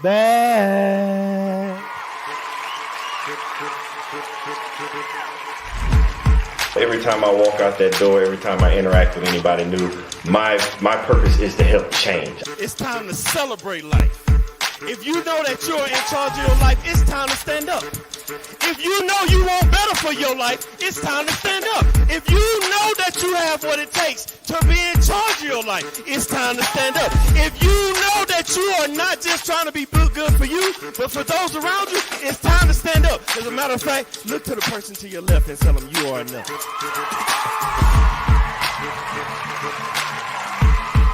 back. Every time I walk out that door, every time I interact with anybody new, my purpose is to help change. It's time to celebrate life. If you know that you're in charge of your life, it's time to stand up. If you know you want better for your life, it's time to stand up. If you know that you have what it takes to be in charge of your life, it's time to stand up. If you know that you are not just trying to be good for you, but for those around you, it's time to stand up. As a matter of fact, look to the person to your left and tell them you are enough.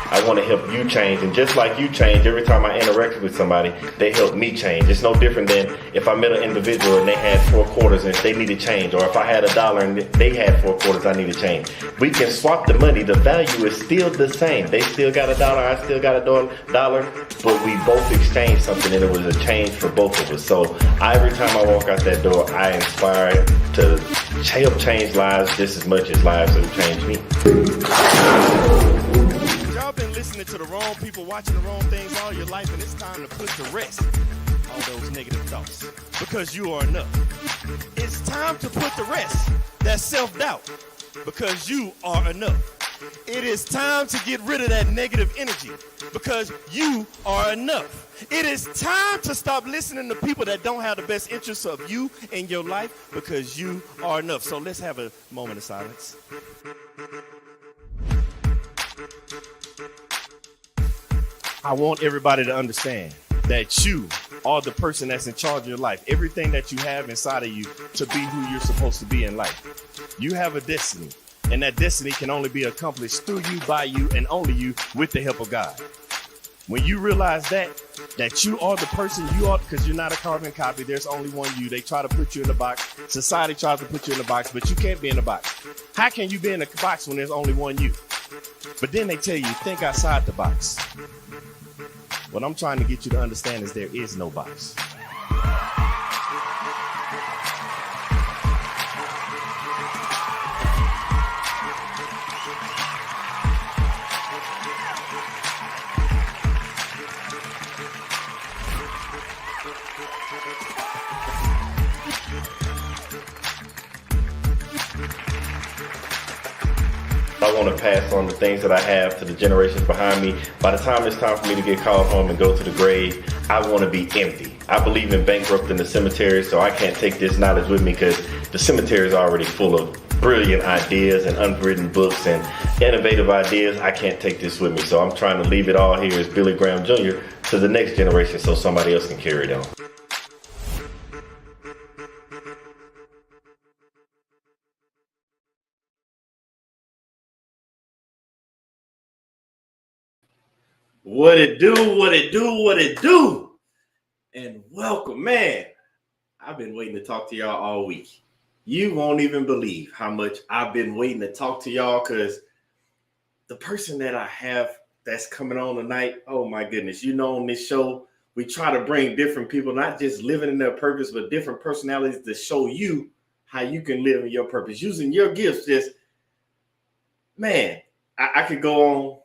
I want to help you change, and just like you change, every time I interact with somebody, they help me change. It's no different than if I met an individual and they had 4 quarters and they needed change, or if I had $1 and they had 4 quarters, I need to change. We can swap the money. The value is still the same. They still got $1, I still got $1, but we both exchanged something, and it was a change for both of us. So every time I walk out that door, I inspire to help change lives just as much as lives have changed me. Y'all been listening to the wrong people, watching the wrong things all your life, and it's time to put to rest all those negative thoughts, because you are enough. It's time to put to rest that self-doubt, because you are enough. It is time to get rid of that negative energy, because you are enough. It is time to stop listening to people that don't have the best interests of you in your life, because you are enough. So let's have a moment of silence. I want everybody to understand that you are the person that's in charge of your life. Everything that you have inside of you to be who you're supposed to be in life. You have a destiny, and that destiny can only be accomplished through you, by you, and only you, with the help of God. When you realize that you are the person you are, because you're not a carbon copy, there's only one you. They try to put you in a box. Society tries to put you in a box, but you can't be in a box. How can you be in a box when there's only one you? But then they tell you, think outside the box. What I'm trying to get you to understand is there is no box. I want to pass on the things that I have to the generations behind me. By the time it's time for me to get called home and go to the grave, I want to be empty. I believe in bankrupting the cemetery, so I can't take this knowledge with me, because the cemetery is already full of brilliant ideas and unwritten books and innovative ideas. I can't take this with me, so I'm trying to leave it all here as Billy Graham Jr. to the next generation so somebody else can carry it on. What it do, what it do, what it do. And welcome, man. I've been waiting to talk to y'all all week. You won't even believe how much I've been waiting to talk to y'all, because the person that I have that's coming on tonight, oh my goodness, you know, on this show, we try to bring different people, not just living in their purpose, but different personalities to show you how you can live in your purpose, using your gifts. Just, man, I could go on.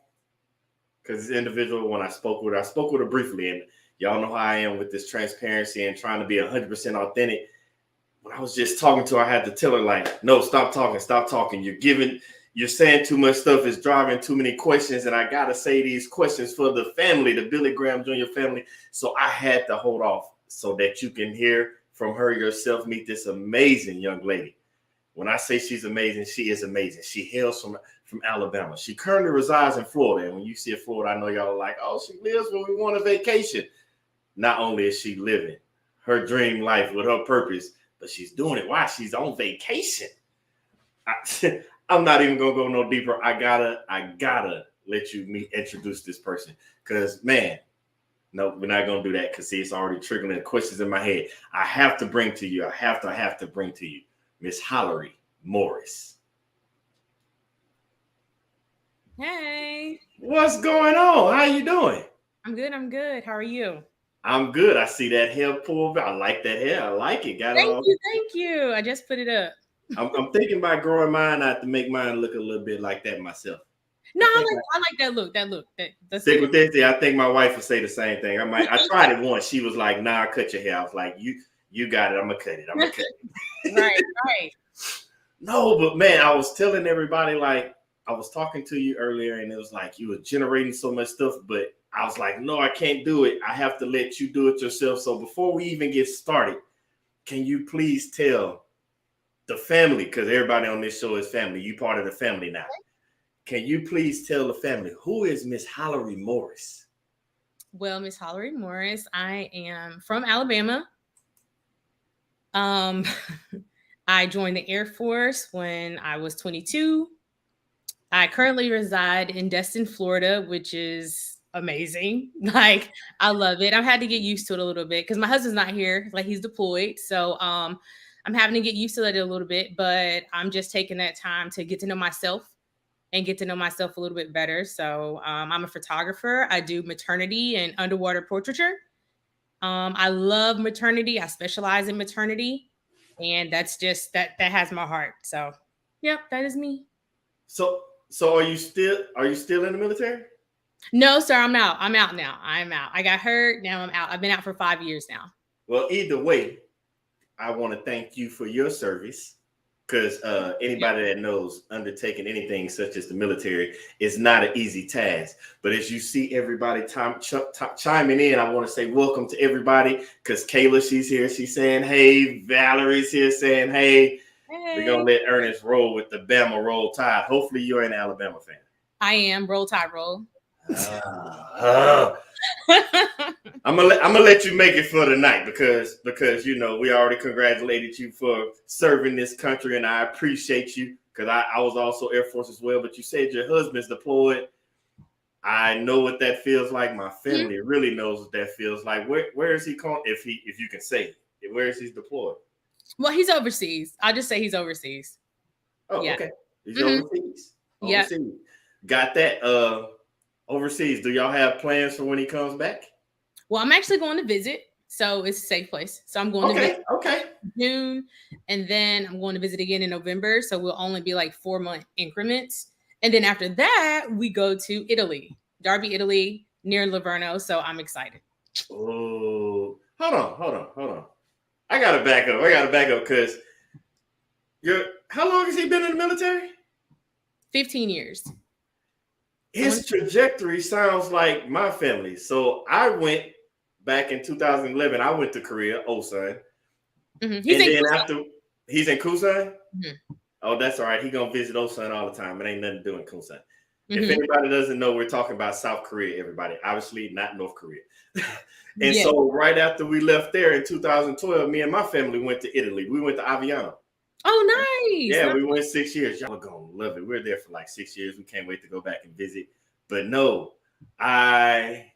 Because this individual, when I spoke with her briefly, and y'all know how I am with this transparency and trying to be 100% authentic. When I was just talking to her, I had to tell her, like, no, stop talking. You're saying too much stuff, it's driving too many questions, and I got to say these questions for the family, the Billy Graham Jr. family. So I had to hold off so that you can hear from her yourself, meet this amazing young lady. When I say she's amazing, she is amazing. She hails from Alabama. She currently resides in Florida. And when you see Florida, I know y'all are like, oh, she lives where we want a vacation. Not only is she living her dream life with her purpose, but she's doing it while she's on vacation. I'm not even gonna go no deeper. I gotta let you introduce this person. Because, man, no, we're not gonna do that, because see, it's already triggering questions in my head. I have to bring to you, Miss Hallery Morris. Hey. What's going on? How you doing? I'm good. How are you? I'm good. I see that hair pulled back. I like that hair. I like it. Thank you. I just put it up. I'm thinking about growing mine out to make mine look a little bit like that myself. No, I think I like that look. That look. That's stick good. with this. Yeah, I think my wife would say the same thing. I tried it once. She was like, "Nah, cut your hair." I was like, "You got it. I'm gonna cut it. I'm gonna cut Right, it." right. No, but man, I was telling everybody, like, I was talking to you earlier, and it was like you were generating so much stuff, but I was like, no, I can't do it. I have to let you do it yourself. So before we even get started, can you please tell the family, because everybody on this show is family. You part of the family now. Can you please tell the family, who is Miss Hallery Morris? Well, Miss Hallery Morris, I am from Alabama. Um, I joined the Air Force when I was 22. I currently reside in Destin, Florida, which is amazing. Like, I love it. I've had to get used to it a little bit because my husband's not here, like he's deployed. So I'm having to get used to it a little bit, but I'm just taking that time to get to know myself and get to know myself a little bit better. So I'm a photographer. I do maternity and underwater portraiture. I love maternity. I specialize in maternity, and that's just that has my heart. So, yep, that is me. So are you still in the military? No, sir, I'm out. I'm out now. I'm out. I got hurt. Now I'm out. I've been out for 5 years now. Well, either way, I want to thank you for your service, because anybody that knows undertaking anything such as the military is not an easy task. But as you see everybody chiming in, I want to say welcome to everybody, because Kayla, she's here. She's saying, hey. Valerie's here saying, hey. Hey. We're going to let Ernest roll with the Bama Roll Tide. Hopefully you're an Alabama fan. I am. Roll Tide roll. I'm gonna let you make it for tonight, because we already congratulated you for serving this country, and I appreciate you, because I was also Air Force as well. But you said your husband's deployed. I know what that feels like. My family really knows what that feels like. Where is he calling? If you can say it, where is he deployed? Well, he's overseas. I'll just say he's overseas. Oh, Yeah. okay. He's overseas. Yeah. Overseas. Got that. Overseas. Do y'all have plans for when he comes back? Well, I'm actually going to visit, so it's a safe place. So I'm going to visit in June, and then I'm going to visit again in November. So we'll only be like 4-month increments. And then after that, we go to Italy, Derby, Italy, near Livorno. So I'm excited. Oh, hold on. I gotta back up because how long has he been in the military? 15 years. His trajectory sounds like my family. So I went back in 2011. I went to Korea, Osan. Mm-hmm. He's in Kusan. Mm-hmm. Oh, that's all right. He gonna visit Osan all the time. It ain't nothing to do in Kusan. Mm-hmm. If anybody doesn't know, we're talking about South Korea, everybody. Obviously not North Korea. And so right after we left there in 2012, me and my family went to Italy. We went to Aviano. Oh, nice. Yeah, we went 6 years. Y'all are gonna love it. We were there for like 6 years. We can't wait to go back and visit. But no, I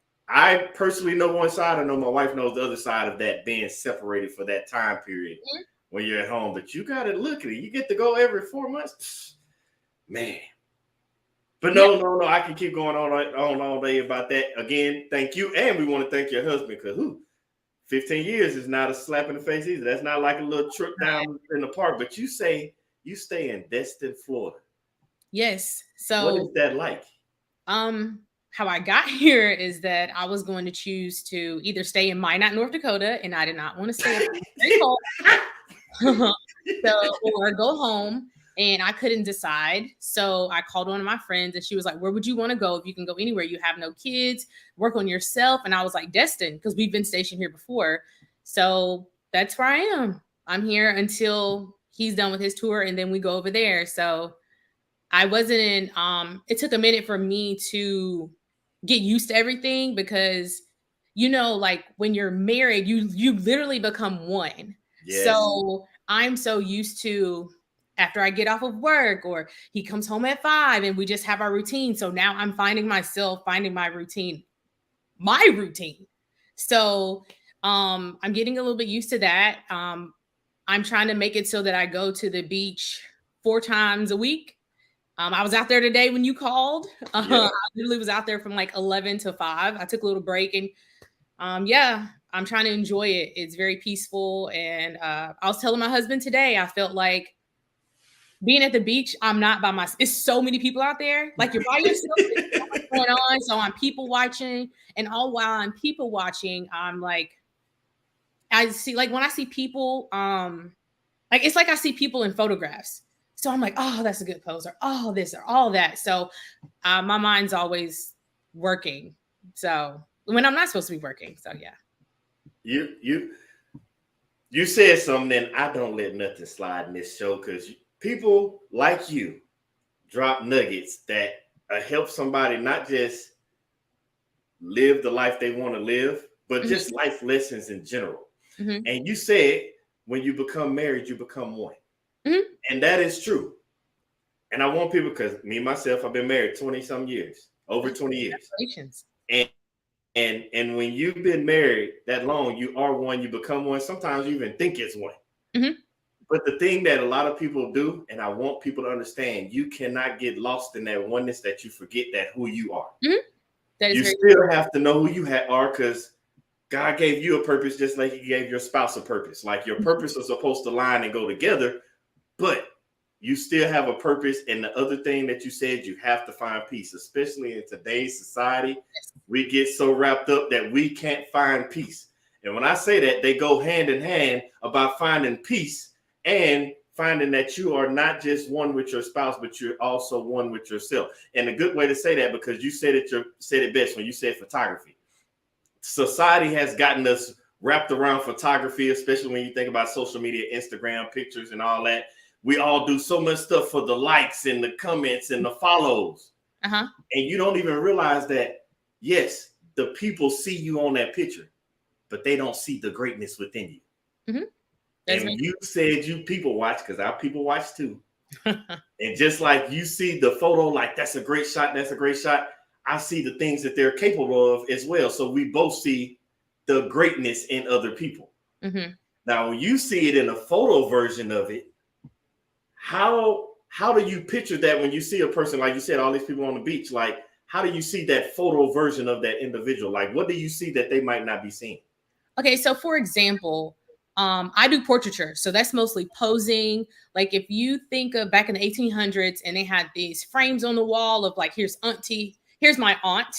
personally know one side. I know my wife knows the other side of that, being separated for that time period when you're at home. But you gotta look at it. You get to go every 4 months. Man. But no, I can keep going on all day about that. Again, thank you. And we want to thank your husband, because 15 years is not a slap in the face either. That's not like a little trip down in the park. But you say you stay in Destin, Florida. Yes. So what is that like? How I got here is that I was going to choose to either stay in Minot, North Dakota, and I did not want to stay very cold. Or go home. And I couldn't decide. So I called one of my friends, and she was like, where would you want to go? If you can go anywhere, you have no kids, work on yourself. And I was like, Destin, because we've been stationed here before. So that's where I am. I'm here until he's done with his tour, and then we go over there. So I wasn't in, it took a minute for me to get used to everything, because, like when you're married, you literally become one. Yes. So I'm so used to, after I get off of work, or he comes home at 5 and we just have our routine. So now I'm finding my routine. So I'm getting a little bit used to that. I'm trying to make it so that I go to the beach 4 times a week. I was out there today when you called. I literally was out there from like 11 to 5. I took a little break, and I'm trying to enjoy it. It's very peaceful. And I was telling my husband today, I felt like being at the beach, I'm not by myself. It's so many people out there. Like you're by yourself. There's so much going on. So I'm people watching, and all while I'm people watching, I'm like, I see, like when I see people, like it's like I see people in photographs. So I'm like, oh, that's a good pose, or oh, this, or all that. So my mind's always working. So when I'm not supposed to be working. So yeah. You said something, and I don't let nothing slide in this show because people like you drop nuggets that help somebody not just live the life they want to live, but just life lessons in general. And you said when you become married, you become one. And that is true. And I want people, because me myself, I've been married 20 some years, over 20 years. And when you've been married that long, you are one, you become one. Sometimes you even think it's one. But the thing that a lot of people do, and I want people to understand, you cannot get lost in that oneness that you forget that who you are. You still have to know who you are, because God gave you a purpose just like he gave your spouse a purpose. Like your purpose is supposed to line and go together, but you still have a purpose. And the other thing that you said, you have to find peace, especially in today's society. We get so wrapped up that we can't find peace. And when I say that, they go hand in hand about finding peace and finding that you are not just one with your spouse, but you're also one with yourself. And a good way to say that, because you said it best when you said photography. Society has gotten us wrapped around photography, especially when you think about social media, Instagram pictures and all that. We all do so much stuff for the likes and the comments and the follows. And you don't even realize that, yes, the people see you on that picture, but they don't see the greatness within you. And you said you people watch, because our people watch too. And just like you see the photo, like that's a great shot, that's a great shot. I see the things that they're capable of as well. So we both see the greatness in other people. Now, when you see it in a photo version of it, how do you picture that when you see a person, like you said, all these people on the beach, like how do you see that photo version of that individual? Like what do you see that they might not be seeing? Okay, so for example, I do portraiture. So that's mostly posing. Like if you think of back in the 1800s and they had these frames on the wall of like, here's auntie, here's my aunt,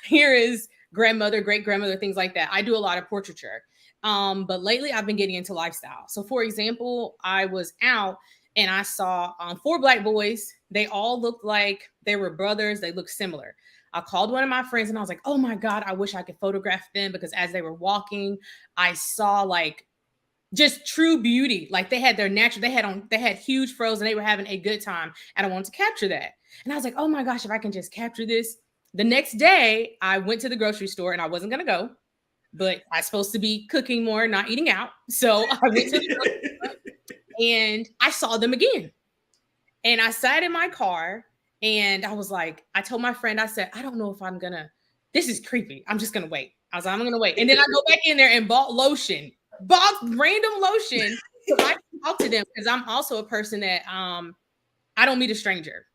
here is grandmother, great grandmother, things like that. I do a lot of portraiture. But lately I've been getting into lifestyle. So for example, I was out and I saw 4 Black boys. They all looked like they were brothers. They looked similar. I called one of my friends and I was like, oh my God, I wish I could photograph them, because as they were walking, I saw like just true beauty. Like they had their natural, they had huge fros and they were having a good time. And I wanted to capture that. And I was like, oh my gosh, if I can just capture this. The next day I went to the grocery store and I wasn't going to go, but I was supposed to be cooking more, not eating out. So I went to the grocery store and I saw them again. And I sat in my car and I was like, I told my friend, I said, I don't know if I'm gonna, this is creepy. I'm just gonna wait. I was like, I'm gonna wait. And then I go back in there and bought random lotion so I can talk to them, because I'm also a person that I don't meet a stranger,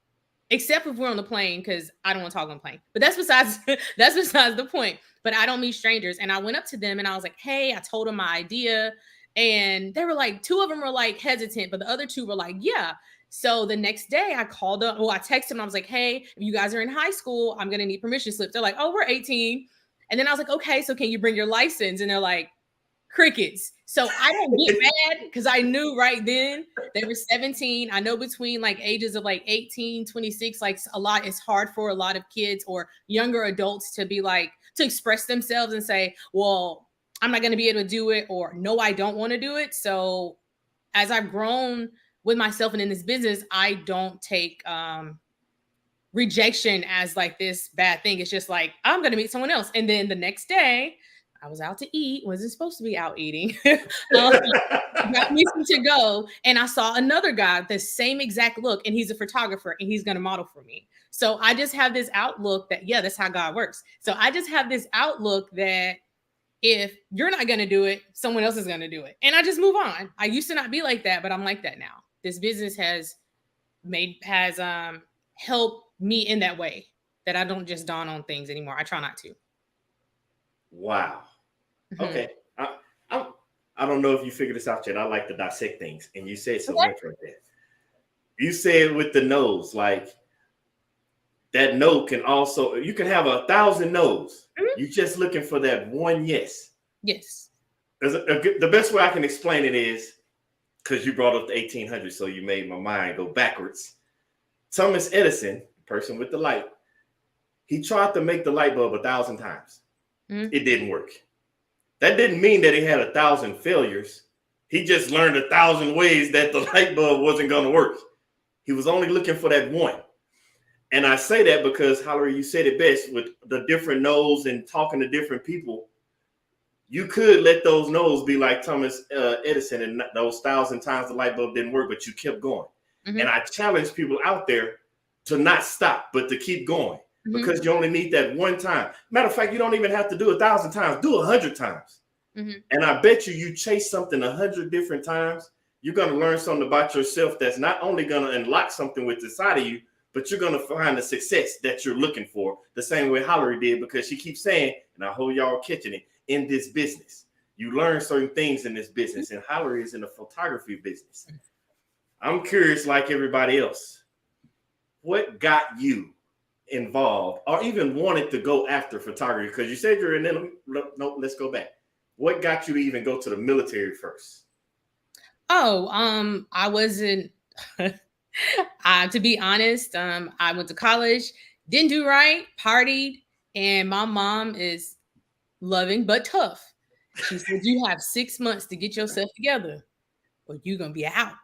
except if we're on the plane, because I don't want to talk on the plane. But that's besides the point. But I don't meet strangers. And I went up to them and I was like, hey, I told them my idea. And they were like, 2 of them were like hesitant, but the other 2 were like, yeah. So the next day I called up, I texted them. I was like, hey, if you guys are in high school, I'm going to need permission slips. They're like, oh, we're 18. And then I was like, okay, so can you bring your license? And they're like, crickets. So I don't get mad, because I knew right then they were 17. I know between like ages of like 18, 26, like a lot, it's hard for a lot of kids or younger adults to be like, to express themselves and say, well, I'm not going to be able to do it, or no, I don't want to do it. So as I've grown with myself and in this business, I don't take rejection as like this bad thing. It's just like, I'm going to meet someone else. And then the next day I was out to eat, wasn't supposed to be out eating, got me some to go. And I saw another guy, the same exact look, and he's a photographer and he's going to model for me. So I just have this outlook that, yeah, that's how God works. So I just have this outlook that if you're not going to do it, someone else is going to do it. And I just move on. I used to not be like that, but I'm like that now. This business has helped me in that way, that I don't just dawn on things anymore. I try not to. Wow. Okay. I don't know if you figured this out yet. I like to dissect things. And you said so much right there. You said with the no's, like that no can also, you can have 1,000 no's. Mhm. You're just looking for that one yes. Yes. The best way I can explain it is, because you brought up the 1800s, so you made my mind go backwards. Thomas Edison, person with the light, he tried to make the light bulb 1,000 times. Mhm. It didn't work. That didn't mean that he had 1,000 failures. He just learned 1,000 ways that the light bulb wasn't going to work. He was only looking for that one. And I say that because, Hallery, you said it best with the different no's and talking to different people. You could let those no's be like Thomas Edison, and those 1,000 times the light bulb didn't work, but you kept going. Mhm. And I challenge people out there to not stop, but to keep going, Mhm. because you only need that one time. Matter of fact, you don't even have to do 1,000 times. Do 100 times. Mhm. And I bet you chase something 100 different times, you're going to learn something about yourself that's not only going to unlock something with inside of you, but you're going to find the success that you're looking for, the same way Hallery did, because she keeps saying, and I hope y'all are catching it, in this business. You learn certain things in this business, and Hallery is in the photography business. I'm curious, like everybody else, what got you involved or even wanted to go after photography? Because you said you're in them. No, let's go back. What got you to even go to the military first? Oh, I wasn't. To be honest, I went to college, didn't do right, partied, and my mom is loving but tough. She said, "You have 6 months to get yourself together, or you're gonna be out."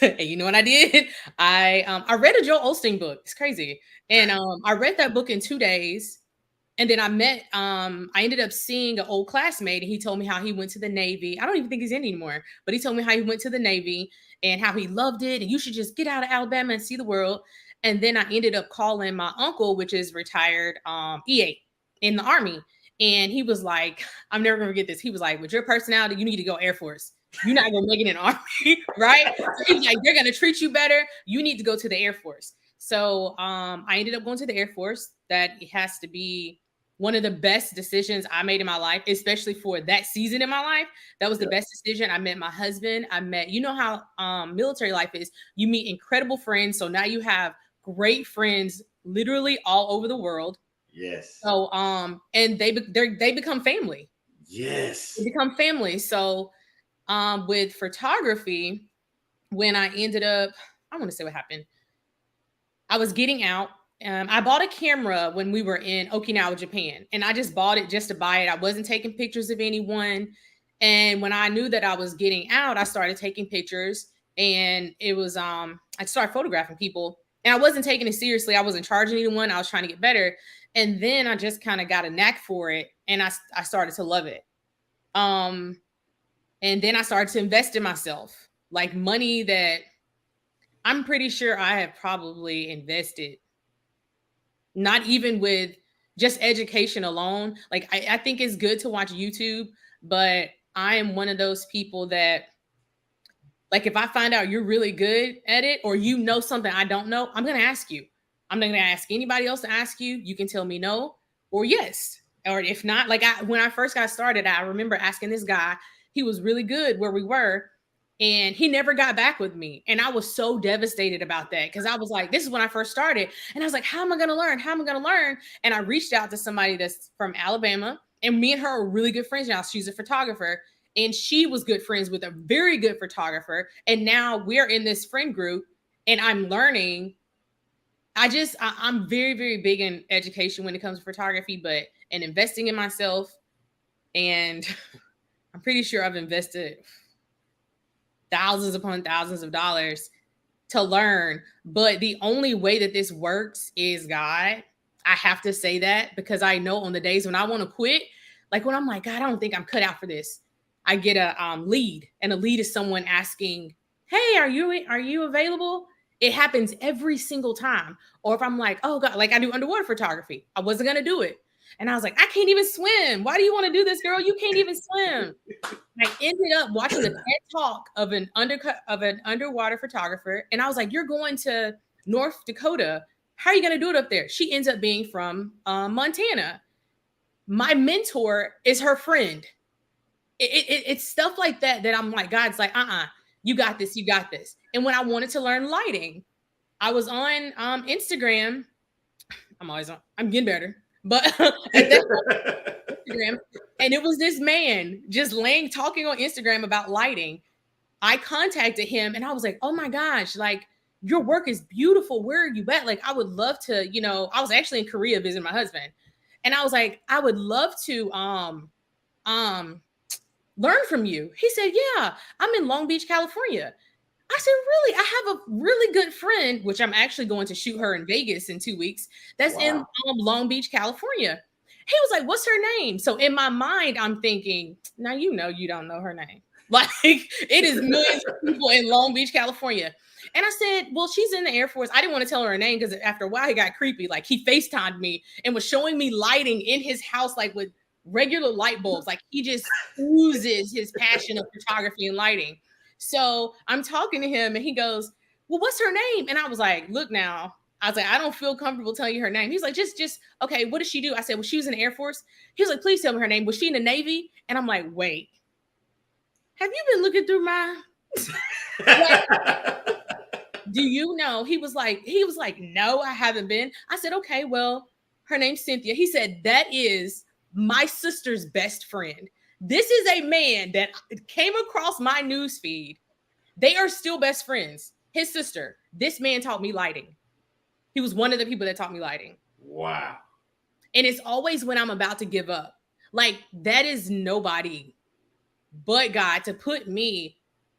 And you know what I did? I read a Joel Osteen book. It's crazy, and I read that book in 2 days. And then I ended up seeing an old classmate, and he told me how he went to the Navy. I don't even think he's in anymore, but he told me how he went to the Navy and how he loved it. And you should just get out of Alabama and see the world. And then I ended up calling my uncle, which is retired E8 in the Army. And he was like, I'm never gonna forget this. He was like, with your personality, you need to go Air Force. You're not gonna make it in the Army, right? So he's like, they're gonna treat you better. You need to go to the Air Force. So I ended up going to the Air Force. That it has to be one of the best decisions I made in my life, especially for that season in my life. That was the best decision. I met my husband. You know how military life is. You meet incredible friends. So now you have great friends literally all over the world. Yes. So and they become family. Yes. They become family. So with photography, when I ended up, I want to say what happened. I was getting out. I bought a camera when we were in Okinawa, Japan, and I just bought it just to buy it. I wasn't taking pictures of anyone. And when I knew that I was getting out, I started taking pictures, and it was I started photographing people, and I wasn't taking it seriously. I wasn't charging anyone. I was trying to get better, and then I just kind of got a knack for it, and I started to love it. And then I started to invest in myself, like money that I'm pretty sure I have probably invested, not even with just education alone. Like I think it's good to watch YouTube, but I am one of those people that, like, if I find out you're really good at it or you know something I don't know, I'm gonna ask you. I'm not gonna ask anybody else to ask you. You can tell me no or yes. Or if not, like when I first got started, I remember asking this guy, he was really good where we were, and he never got back with me. And I was so devastated about that because I was like, this is when I first started. And I was like, how am I going to learn? How am I going to learn? And I reached out to somebody that's from Alabama, and me and her are really good friends now. She's a photographer, and she was good friends with a very good photographer. And now we're in this friend group, and I'm learning. I'm very, very big in education when it comes to photography, and investing in myself. And I'm pretty sure I've invested thousands upon thousands of dollars to learn. But the only way that this works is God. I have to say that because I know on the days when I want to quit, like when I'm like, God, I don't think I'm cut out for this, I get a lead, and a lead is someone asking, hey, are you available? It happens every single time. Or if I'm like, oh God, like I do underwater photography, I wasn't gonna do it, and I was like, I can't even swim. Why do you want to do this, girl? You can't even swim. I ended up watching the TED talk of an underwater photographer, and I was like, "You're going to North Dakota. How are you going to do it up there?" She ends up being from Montana. My mentor is her friend. It's stuff like that I'm like, God's like, you got this, you got this. And when I wanted to learn lighting, I was on Instagram. I'm getting better. But at that Instagram, and it was this man just talking on Instagram about lighting. I contacted him and I was like, oh my gosh, like your work is beautiful. Where are you at? Like, I would love to, I was actually in Korea visiting my husband. And I was like, I would love to learn from you. He said, yeah, I'm in Long Beach, California. I said, really? I have a really good friend, which I'm actually going to shoot her in Vegas in 2 weeks. That's in Long Beach, California. He was like, what's her name? So in my mind, I'm thinking, now you don't know her name. Like, it is millions of people in Long Beach, California. And I said, well, she's in the Air Force. I didn't want to tell her name because after a while, he got creepy. Like, he FaceTimed me and was showing me lighting in his house, like with regular light bulbs. Like, he just oozes his passion of photography and lighting. So I'm talking to him and he goes, well, what's her name? And I was like, look now. I was like, I don't feel comfortable telling you her name. He's like, just, okay, what does she do? I said, well, she was in the Air Force. He was like, please tell me her name. Was she in the Navy? And I'm like, wait, have you been looking through my do you know? He was like, no, I haven't been. I said, okay, well, her name's Cynthia. He said, that is my sister's best friend. This is a man that came across my news feed. They are still best friends. His sister. This man taught me lighting. He was one of the people that taught me lighting. Wow. And it's always when I'm about to give up. Like, that is nobody but God to put me.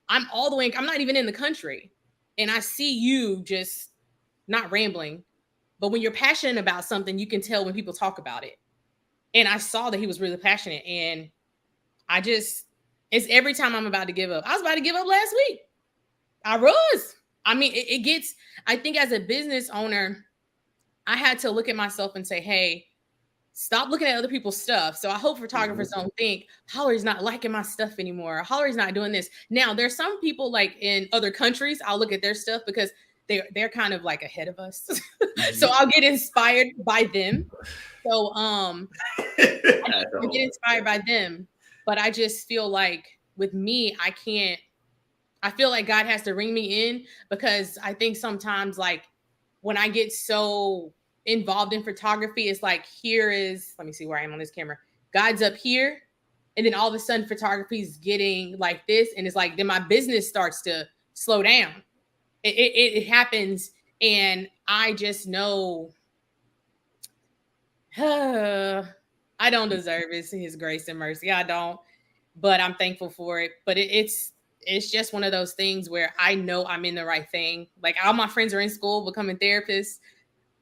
I'm all the way, I'm not even in the country. And I see you just not rambling. But when you're passionate about something, you can tell when people talk about it. And I saw that he was really passionate. And it's every time I'm about to give up. I was about to give up last week. I was. I mean, it gets, I think as a business owner, I had to look at myself and say, hey, stop looking at other people's stuff. So I hope photographers don't think Hollery's not liking my stuff anymore. Hollery's not doing this. Now, there's some people like in other countries, I'll look at their stuff because they're kind of like ahead of us. So I'll get inspired by them. So I get inspired by them. But I just feel like with me, I feel like God has to ring me in because I think sometimes like when I get so involved in photography, it's like, let me see where I am on this camera. God's up here. And then all of a sudden photography is getting like this. And it's like, then my business starts to slow down. It happens. And I just know I don't deserve his grace and mercy. I don't, but I'm thankful for it. But it's just one of those things where I know I'm in the right thing. Like, all my friends are in school becoming therapists.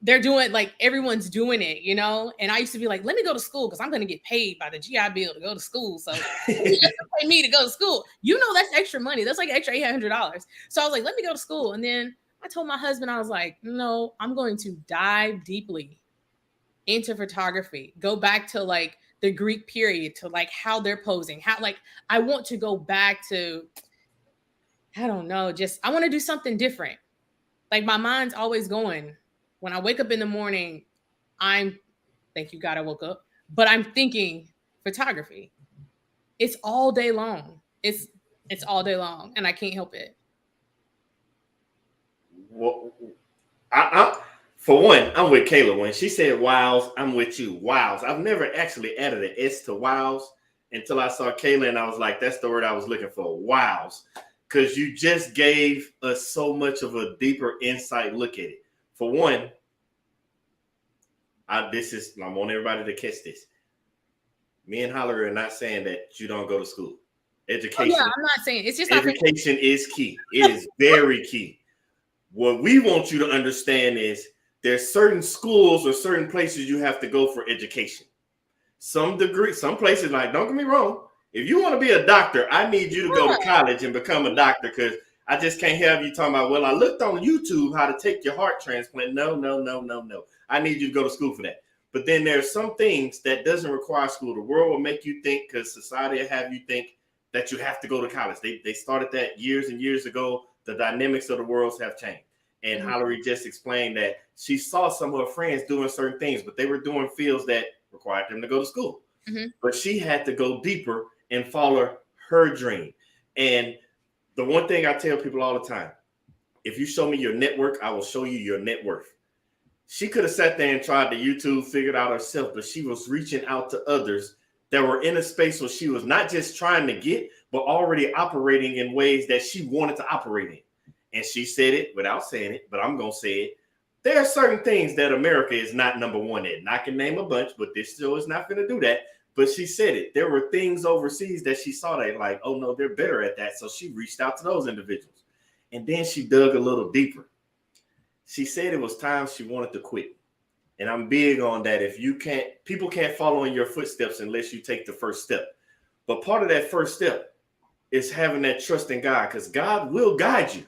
They're doing, like, everyone's doing it, And I used to be like, let me go to school because I'm going to get paid by the GI Bill to go to school. So you have to pay me to go to school. That's extra money. That's like extra $800. So I was like, let me go to school. And then I told my husband, I was like, no, I'm going to dive deeply into photography. Go back to like the Greek period, to like how they're posing. How, like, I want to go back to, I don't know, just I want to do something different. Like, my mind's always going. When I wake up in the morning, thank you God I woke up, but I'm thinking photography. It's all day long. It's all day long, and I can't help it. Well, for one, I'm with Kayla. When she said wows, I'm with you. Wows. I've never actually added an S to wows until I saw Kayla, and I was like, that's the word I was looking for. Wows. Because you just gave us so much of a deeper insight look at it. For one, I want everybody to catch this. Me and Hollery are not saying that you don't go to school. Education. Oh, yeah, I'm not saying it's just education is key. It is very key. What we want you to understand is there's certain schools or certain places you have to go for education. Some places, like, don't get me wrong. If you want to be a doctor, I need you to go to college and become a doctor, because I just can't have you talking about, well, I looked on YouTube how to take your heart transplant. No. I need you to go to school for that. But then there's some things that doesn't require school. The world will make you think, because society will have you think that you have to go to college. They started that years and years ago. The dynamics of the world have changed. And Hollery just explained that she saw some of her friends doing certain things, but they were doing fields that required them to go to school. Mm-hmm. But she had to go deeper and follow her dream. And the one thing I tell people all the time, if you show me your network, I will show you your net worth. She could have sat there and tried to YouTube, figured out herself, but she was reaching out to others that were in a space where she was not just trying to get, but already operating in ways that she wanted to operate in. And she said it without saying it, but I'm going to say it. There are certain things that America is not number one at. And I can name a bunch, but this show is not going to do that. But she said it. There were things overseas that she saw that like, oh no, they're better at that. So she reached out to those individuals. And then she dug a little deeper. She said it was time she wanted to quit. And I'm big on that. If you can't, people can't follow in your footsteps unless you take the first step. But part of that first step is having that trust in God, because God will guide you.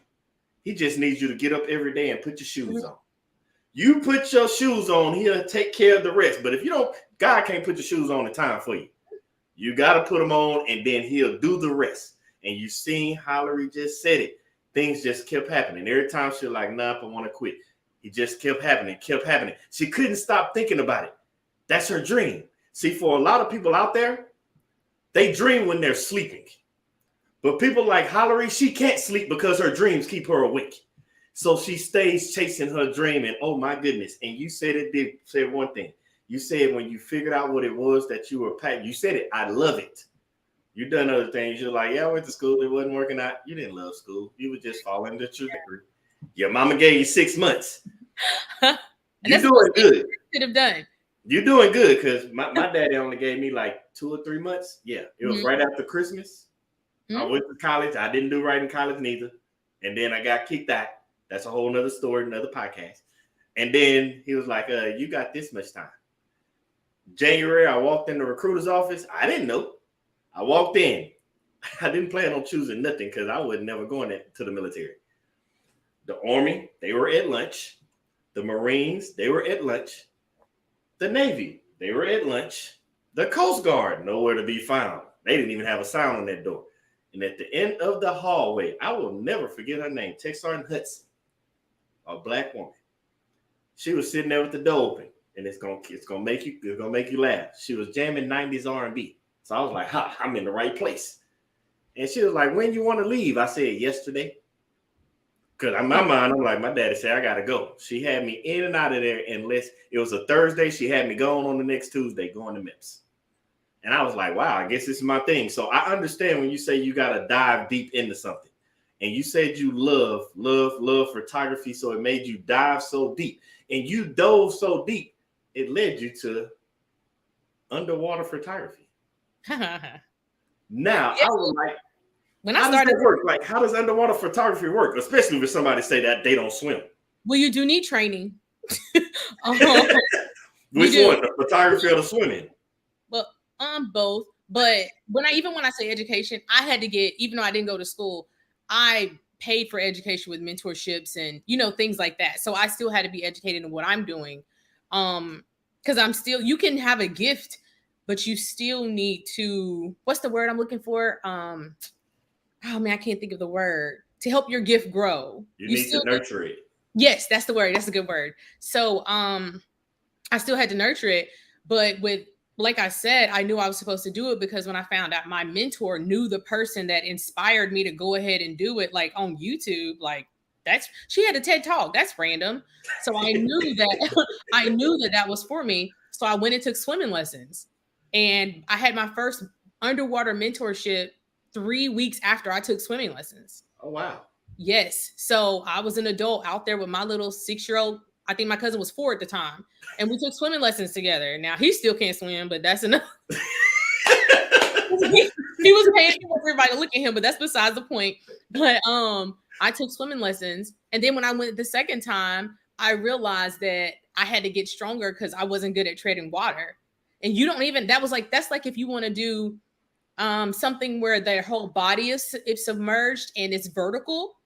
He just needs you to get up every day and put your shoes on. You put your shoes on, he'll take care of the rest. But if you don't, God can't put your shoes on in time for you. You got to put them on, and then he'll do the rest. And you seen Hallery just said it. Things just kept happening. Every time she was like, nah, I want to quit. It just kept happening, kept happening. She couldn't stop thinking about it. That's her dream. See, for a lot of people out there, they dream when they're sleeping. But people like Hallery, she can't sleep because her dreams keep her awake. So she stays chasing her dream. And oh my goodness. And you said one thing. You said when you figured out what it was that you were packed, you said it, I love it. You done other things. You're like, yeah, I went to school. It wasn't working out. You didn't love school. You were just following the trajectory. Your mama gave you 6 months. You're doing good. Could have done. You're doing good, because my daddy only gave me like 2 or 3 months. Yeah, it was right after Christmas. I went to college. I didn't do right in college neither. And then I got kicked out. That's a whole nother story, another podcast. And then he was like, you got this much time. January, I walked in the recruiter's office. I didn't know. I walked in. I didn't plan on choosing nothing because I was never going to the military. The Army, they were at lunch. The Marines, they were at lunch. The Navy, they were at lunch. The Coast Guard, nowhere to be found. They didn't even have a sign on that door. And at the end of the hallway, I will never forget her name, Tech Sergeant Hudson, a black woman. She was sitting there with the door open, and it's gonna make you laugh. She was jamming 90s R&B. So I was like, I'm in the right place. And she was like, when you want to leave? I said, yesterday. Because in my mind, I'm like, my daddy said, I got to go. She had me in and out of there unless it was a Thursday. She had me going on the next Tuesday, going to MIPS. And I was like, wow, I guess this is my thing. So I understand when you say you got to dive deep into something. And you said you love photography. So it made you dive so deep. And you dove so deep, it led you to underwater photography. Now, I was like, when how does that work? Like, how does underwater photography work? Especially when somebody say that they don't swim. Well, you do need training. Which one, the photography or the swimming? Well, both. But when I say education, I had to get, even though I didn't go to school, I paid for education with mentorships and things like that. So I still had to be educated in what I'm doing. Because you can have a gift, but you still need to, what's the word I'm looking for? Oh man, I can't think of the word. To help your gift grow. You need to nurture it. Yes, that's the word. That's a good word. So I still had to nurture it. But like I said, I knew I was supposed to do it because when I found out my mentor knew the person that inspired me to go ahead and do it, like on YouTube, like she had a TED Talk. That's random. So I knew that was for me. So I went and took swimming lessons. And I had my first underwater mentorship 3 weeks after I took swimming lessons. Oh, wow. Yes. So I was an adult out there with my little 6-year-old. I think my cousin was 4 at the time. And we took swimming lessons together. Now, he still can't swim, but that's enough. He was paying for everybody to look at him, but that's besides the point. But I took swimming lessons. And then when I went the second time, I realized that I had to get stronger because I wasn't good at treading water. And that's like if you want to do something where their whole body is submerged and it's vertical,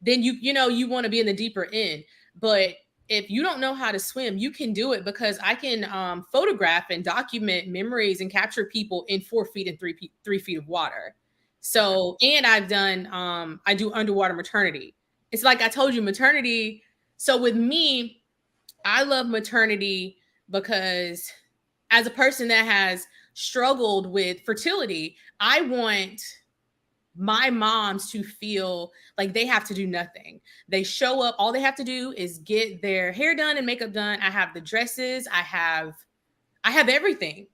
then you want to be in the deeper end. But if you don't know how to swim, you can do it because I can photograph and document memories and capture people in 4 feet and 3 feet of water. So, and I've done, I do underwater maternity. It's like I told you, maternity. So with me, I love maternity because as a person that has struggled with fertility, I want my moms to feel like they have to do nothing. They show up, all they have to do is get their hair done and makeup done. I have the dresses, I have everything.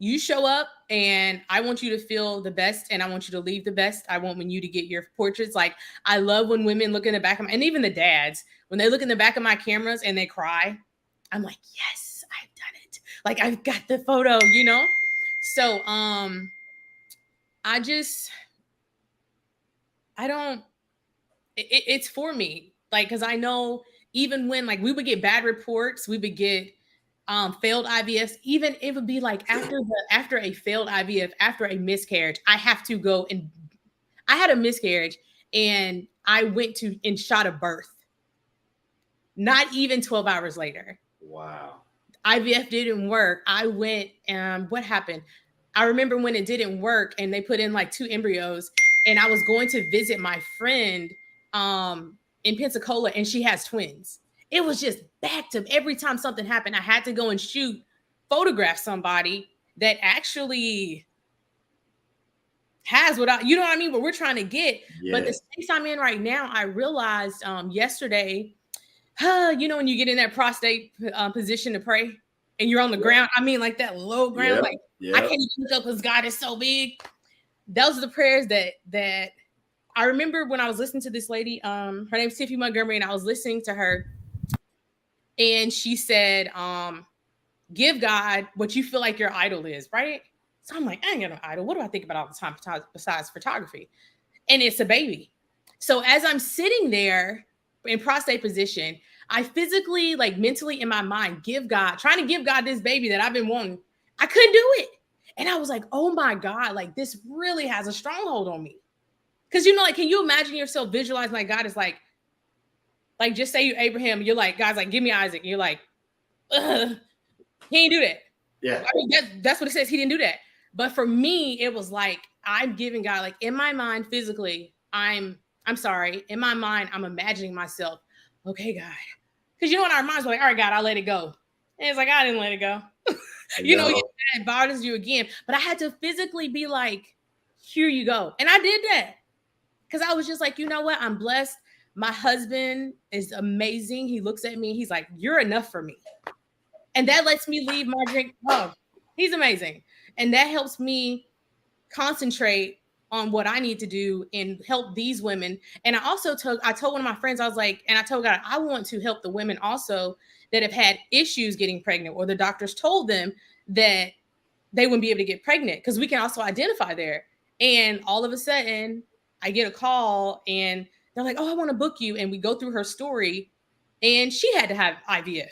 You show up and I want you to feel the best and I want you to leave the best. I want when you to get your portraits. Like, I love when women look in the back of my, and even the dads, when they look in the back of my cameras and they cry, I'm like, yes, I've done it. Like, I've got the photo, you know? So, it's for me. Like, cause I know even when like we would get bad reports, we would get failed IVFs, even it would be like after a failed IVF, after a miscarriage, I have to go, and I had a miscarriage and I went to and shot a birth. Not even 12 hours later. Wow. IVF didn't work. I went and what happened? I remember when it didn't work and they put in like 2 embryos, and I was going to visit my friend in Pensacola, and she has twins. It was just back to every time something happened, I had to go and photograph somebody that actually has what you know what I mean? What we're trying to get. Yes. But the space I'm in right now, I realized yesterday, you know, when you get in that prostate position to pray and you're on the ground, I mean, like that low ground, I can't even look up because God is so big. Those are the prayers that I remember when I was listening to this lady. Her name's Tiffany Montgomery, and I was listening to her, and she said, give God what you feel like your idol is, right? So I'm like, I ain't got no idol. What do I think about all the time besides photography? And it's a baby. So as I'm sitting there in prostate position, I physically, like mentally in my mind, trying to give God this baby that I've been wanting. I couldn't do it. And I was like, oh my God, like this really has a stronghold on me. Because, you know, like, can you imagine yourself visualizing like God is like just say you Abraham, you're like, God's like, give me Isaac. And you're like, ugh, he ain't do that. Yeah. I mean, that's what it says. He didn't do that. But for me, it was like, I'm giving God, like in my mind, physically, I'm sorry. In my mind, I'm imagining myself, okay, God. Because, you know, in our minds, we're like, all right, God, I'll let it go. And it's like, I didn't let it go. You know, it bothers you again. But I had to physically be like, here you go. And I did that. Because I was just like, you know what? I'm blessed. My husband is amazing. He looks at me. He's like, you're enough for me. And that lets me leave my drink. Oh, he's amazing. And that helps me concentrate on what I need to do and help these women. And I told one of my friends, I was like, and I told God, I want to help the women also that have had issues getting pregnant, or the doctors told them that they wouldn't be able to get pregnant, because we can also identify there. And all of a sudden I get a call and they're like, oh, I want to book you. And we go through her story, and she had to have IVF.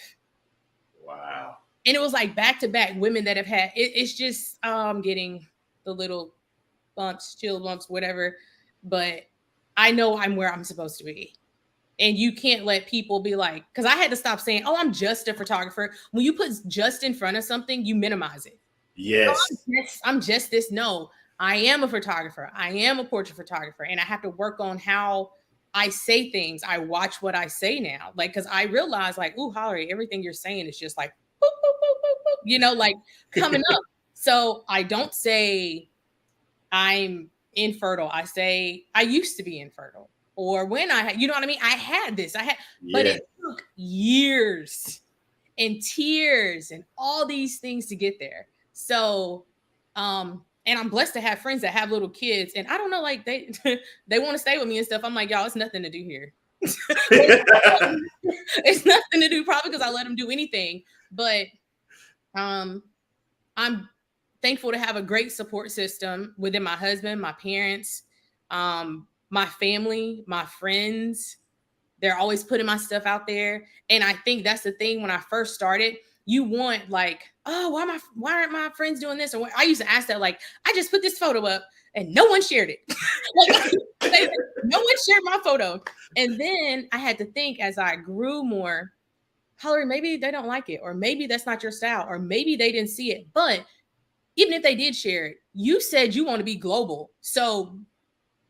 Wow. And it was like back to back women that have had it's just getting the little bumps, chill bumps, whatever. But I know I'm where I'm supposed to be. And you can't let people be like, because I had to stop saying, oh, I'm just a photographer. When you put just in front of something, you minimize it. Yes. Oh, I'm just this. No, I am a photographer. I am a portrait photographer. And I have to work on how I say things. I watch what I say now. Like, because I realize like, ooh, Holly, everything you're saying is just like, boop, boop, boop, boop, boop, you know, like coming up. So I don't say I'm infertile. I say I used to be infertile. Or when I had, you know what I mean? I had this, but it took years and tears and all these things to get there. So, and I'm blessed to have friends that have little kids, and I don't know, like they want to stay with me and stuff. I'm like, y'all, it's nothing to do here. It's nothing to do, probably because I let them do anything. But I'm thankful to have a great support system within my husband, my parents, my family, my friends. They're always putting my stuff out there. And I think that's the thing. When I first started, you want like, oh, why aren't my friends doing this? Or I used to ask that, like, I just put this photo up and no one shared it. Like, no one shared my photo. And then I had to think, as I grew more, Holly, maybe they don't like it, or maybe that's not your style, or maybe they didn't see it. But even if they did share it, you said you want to be global. So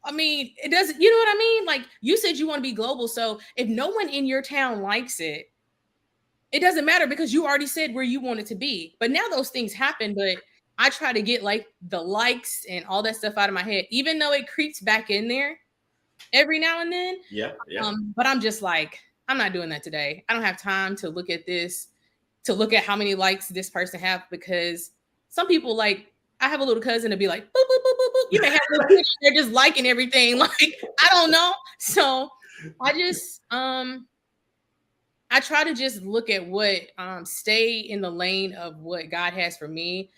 I mean, it doesn't, you know what I mean? Like, you said you want to be global. So if no one in your town likes it, it doesn't matter, because you already said where you want it to be. But now those things happen, but I try to get like the likes and all that stuff out of my head, even though it creeps back in there every now and then. Yeah. But I'm just like, I'm not doing that today. I don't have time to look at this, to look at how many likes this person have, because some people, like, I have a little cousin to be like, boop, boop, boop, boop, boop. You may have little kids, they're just liking everything. Like, I don't know. So I just I try to just look at what stay in the lane of what God has for me.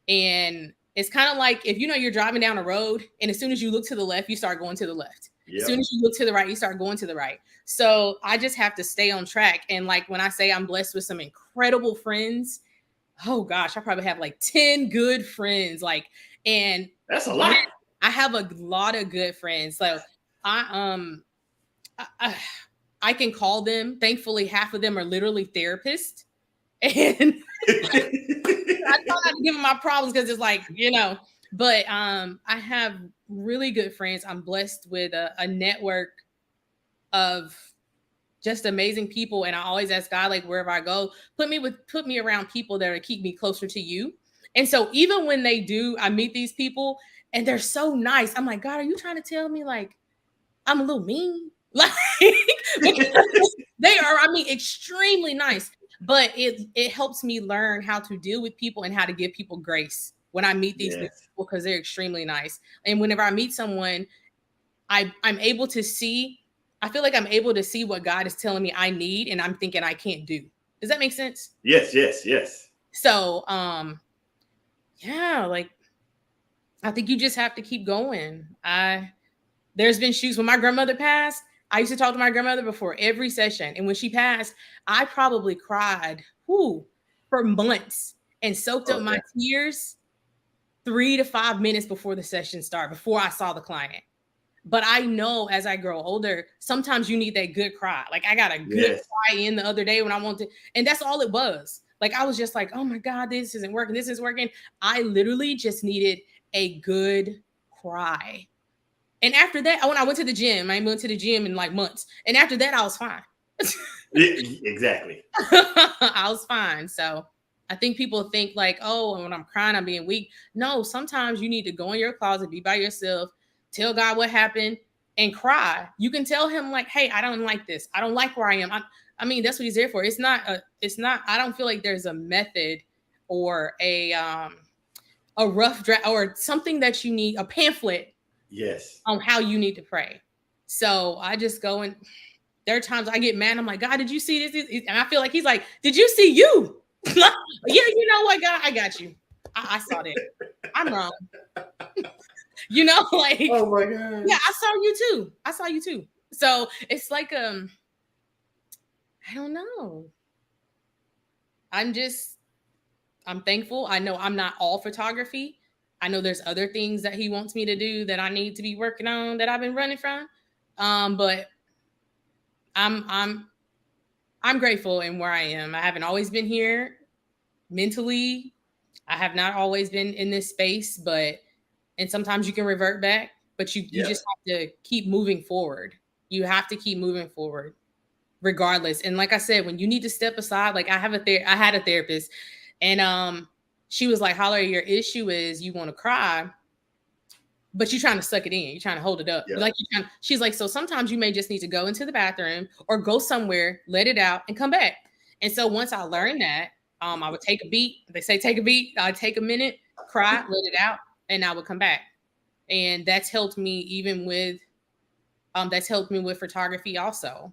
And it's kind of like, if you're driving down a road and as soon as you look to the left, you start going to the left. As soon as you look to the right, you start going to the right. So I just have to stay on track. And like when I say I'm blessed with some incredible friends, oh gosh, I probably have like 10 good friends. Like, and that's a lot. I have a lot of good friends. So I can call them. Thankfully, half of them are literally therapists. And I try not to give them my problems because it's like, but I have really good friends. I'm blessed with a network of just amazing people. And I always ask God, like, wherever I go, put me around people that will keep me closer to you. And so even when I meet these people and they're so nice, I'm like, God, are you trying to tell me like I'm a little mean? Like, they are, extremely nice. But it helps me learn how to deal with people and how to give people grace when I meet these people, because they're extremely nice. And whenever I meet someone, I'm able to see, I feel like I'm able to see what God is telling me I need and I'm thinking I can't do. Does that make sense? Yes. So, like, I think you just have to keep going. There's been shoots when my grandmother passed. I used to talk to my grandmother before every session. And when she passed, I probably cried for months and soaked up my tears 3 to 5 minutes before the session started, before I saw the client. But I know as I grow older, sometimes you need that good cry. Like I got a good cry in the other day when I wanted to, and that's all it was. Like I was just like, oh my God, this isn't working. This isn't working. I literally just needed a good cry. And after that, when I went to the gym, I went to the gym in like months. And after that, I was fine. Exactly. I was fine. So I think people think like, oh, when I'm crying, I'm being weak. No, sometimes you need to go in your closet, be by yourself, tell God what happened and cry. You can tell him like, hey, I don't like this. I don't like where I am. That's what he's there for. It's not, I don't feel like there's a method or a rough draft or something that you need, a pamphlet. Yes. On how you need to pray. So I just go and there are times I get mad. I'm like, God, did you see this? And I feel like he's like, did you see you? Yeah, you know what, God, I got you. I saw that. I'm wrong. Like, oh my God. Yeah, I saw you too. So it's like, I don't know. I'm thankful. I know I'm not all photography. I know there's other things that he wants me to do that I need to be working on that I've been running from. But I'm grateful in where I am. I haven't always been here mentally. I have not always been in this space, and sometimes you can revert back, but you just have to keep moving forward. You have to keep moving forward regardless. And like I said, when you need to step aside, like I had a therapist and, she was like, Holly, your issue is you want to cry, but you're trying to suck it in. You're trying to hold it up. Yeah. She's like, so sometimes you may just need to go into the bathroom or go somewhere, let it out and come back. And so once I learned that, I would take a beat. They say, take a beat. I'd take a minute, cry, let it out, and I would come back. And that's helped me even with, photography also.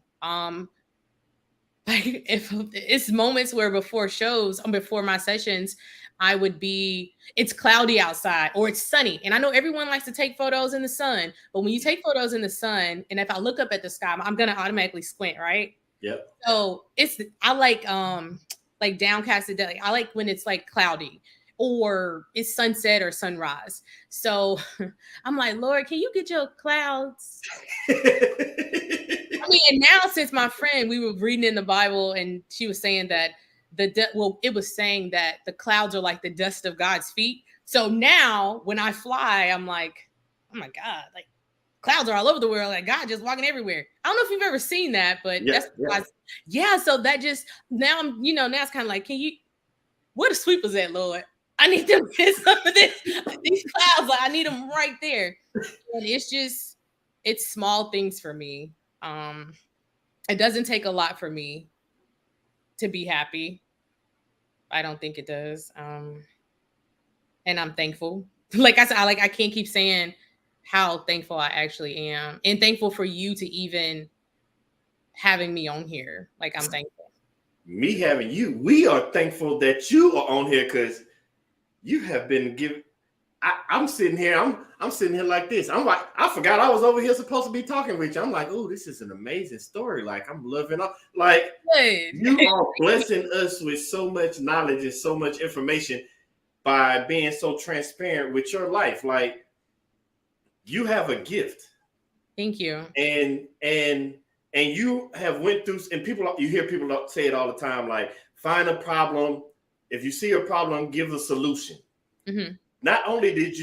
Like if it's moments where before my sessions, it's cloudy outside or it's sunny. And I know everyone likes to take photos in the sun, but when you take photos in the sun, and if I look up at the sky, I'm going to automatically squint, right? Yep. So I like downcasted day. Like, I like when it's like cloudy or it's sunset or sunrise. So I'm like, Lord, can you get your clouds? And now since my friend, we were reading in the Bible and she was saying that it was saying that the clouds are like the dust of God's feet. So now when I fly, I'm like, oh my God, like clouds are all over the world. Like God just walking everywhere. I don't know if you've ever seen that, but So that just, now now it's kind of like, where the sweepers at, Lord? I need them to get some of these clouds. Like I need them right there. And it's small things for me. It doesn't take a lot for me to be happy. I don't think it does. And I'm thankful. Like I said, I can't keep saying how thankful I actually am, and thankful for you to even having me on here. Like I'm thankful. Me having you, we are thankful that you are on here because you have been given. I'm sitting here. I'm sitting here like this. I'm like, I forgot I was over here supposed to be talking with you. I'm like, oh, this is an amazing story. Like I'm loving it. Like Good. you are blessing us with so much knowledge and so much information by being so transparent with your life. Like you have a gift. Thank you. And you have went through, and you hear people say it all the time, like find a problem. If you see a problem, give a solution. Mm-hmm. Not only did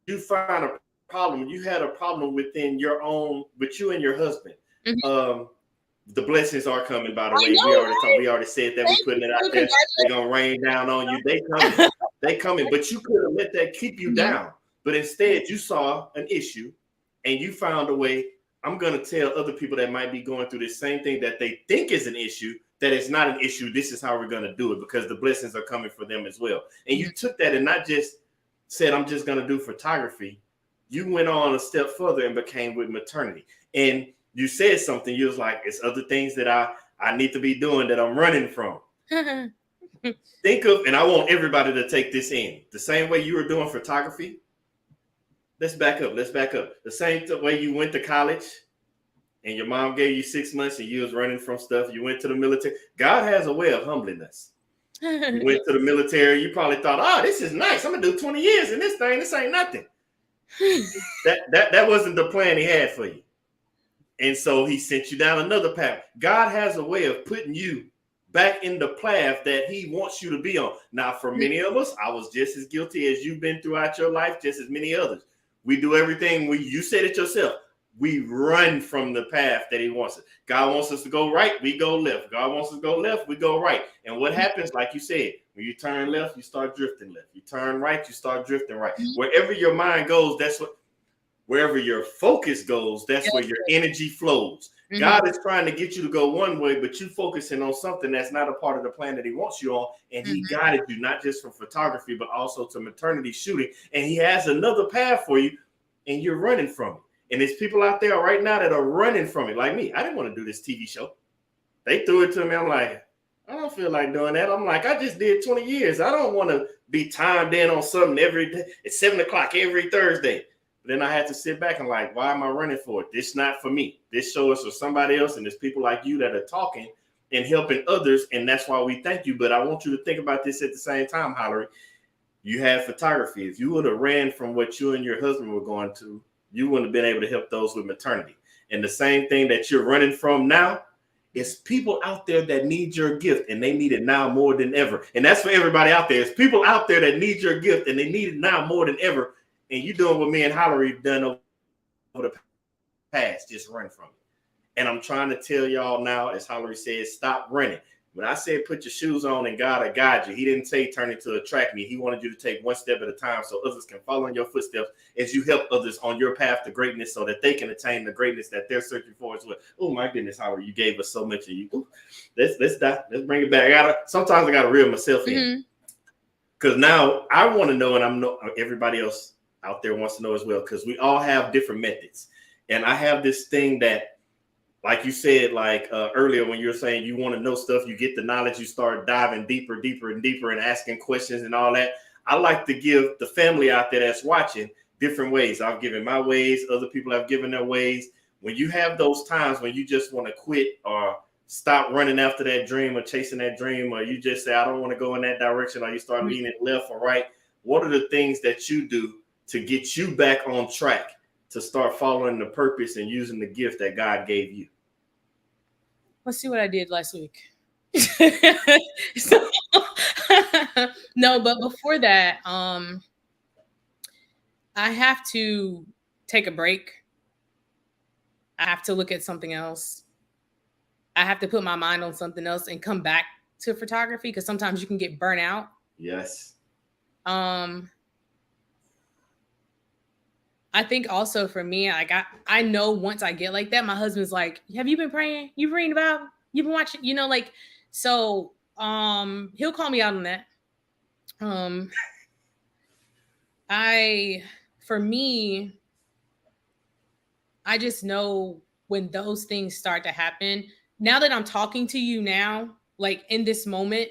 you find a problem, you had a problem within your own, with you and your husband. Mm-hmm. The blessings are coming, by the way. We already said that. We're putting it out there. They're gonna rain down on you. They coming. They coming. But you could have let that keep you down. But instead, you saw an issue and you found a way. I'm going to tell other people that might be going through the same thing that they think is an issue, that it's not an issue. This is how we're going to do it because the blessings are coming for them as well. And you took that and not just said, I'm just going to do photography. You went on a step further and became with maternity. And you said something. You was like, it's other things that I need to be doing that I'm running from. Think of, and I want everybody to take this in. The same way you were doing photography. Let's back up. The same way you went to college and your mom gave you 6 months and you was running from stuff. You went to the military. God has a way of humbling us. You went to the military. You probably thought, oh, this is nice. I'm going to do 20 years in this thing. This ain't nothing. That wasn't the plan he had for you. And so he sent you down another path. God has a way of putting you back in the path that he wants you to be on. Now, for many of us, I was just as guilty as you've been throughout your life, just as many others. We do everything. You said it yourself. We run from the path that he wants us. God wants us to go right, we go left. God wants us to go left, we go right. And what happens, like you said, when you turn left, you start drifting left. You turn right, you start drifting right. Wherever your mind goes, wherever your focus goes, that's where your energy flows. Mm-hmm. God is trying to get you to go one way, but you focusing on something that's not a part of the plan that he wants you on. And he guided you, not just from photography, but also to maternity shooting. And he has another path for you, and you're running from it. And there's people out there right now that are running from it, like me. I didn't want to do this TV show. They threw it to me. I'm like, I don't feel like doing that. I'm like, I just did 20 years. I don't want to be timed in on something every day. It's 7 o'clock every Thursday. But then I had to sit back and like, why am I running for it? This not for me. This show is for somebody else. And there's people like you that are talking and helping others. And that's why we thank you. But I want you to think about this at the same time, Hallery. You have photography. If you would have ran from what you and your husband were going to, you wouldn't have been able to help those with maternity. And the same thing that you're running from now is people out there that need your gift, and they need it now more than ever. And that's for everybody out there. It's people out there that need your gift, and they need it now more than ever. And you're doing what me and Hallery have done over the past, just run from it. And I'm trying to tell y'all now, as Hallery says, stop running. When I said put your shoes on and God will guide you, he didn't say turn into a track meet. He wanted you to take one step at a time so others can follow in your footsteps as you help others on your path to greatness so that they can attain the greatness that they're searching for as well. Oh my goodness, Hallery, you gave us so much of you. Ooh, let's bring it back. Sometimes I gotta reel myself in. Because now I want to know, and I'm know everybody else out there wants to know as well, because we all have different methods. And I have this thing that, like you said, like earlier when you were saying you want to know stuff, you get the knowledge, you start diving deeper and asking questions and all that. I like to give the family out there that's watching different ways. I've given my ways. Other people have given their ways. When you have those times when you just want to quit or stop running after that dream or chasing that dream, or you just say, I don't want to go in that direction, or you start leaning left or right, what are the things that you do to get you back on track to start following the purpose and using the gift that God gave you? Let's see what I did last week. No, but before that, I have to take a break. I have to look at something else. I have to put my mind on something else and come back to photography, because sometimes you can get burnt out. Yes. I think also for me, like I know once I get like that, my husband's like, have you been praying? You reading about? You've been watching? You know, like so. He'll call me out on that. I for me, I just know when those things start to happen. Now that I'm talking to you now, like in this moment,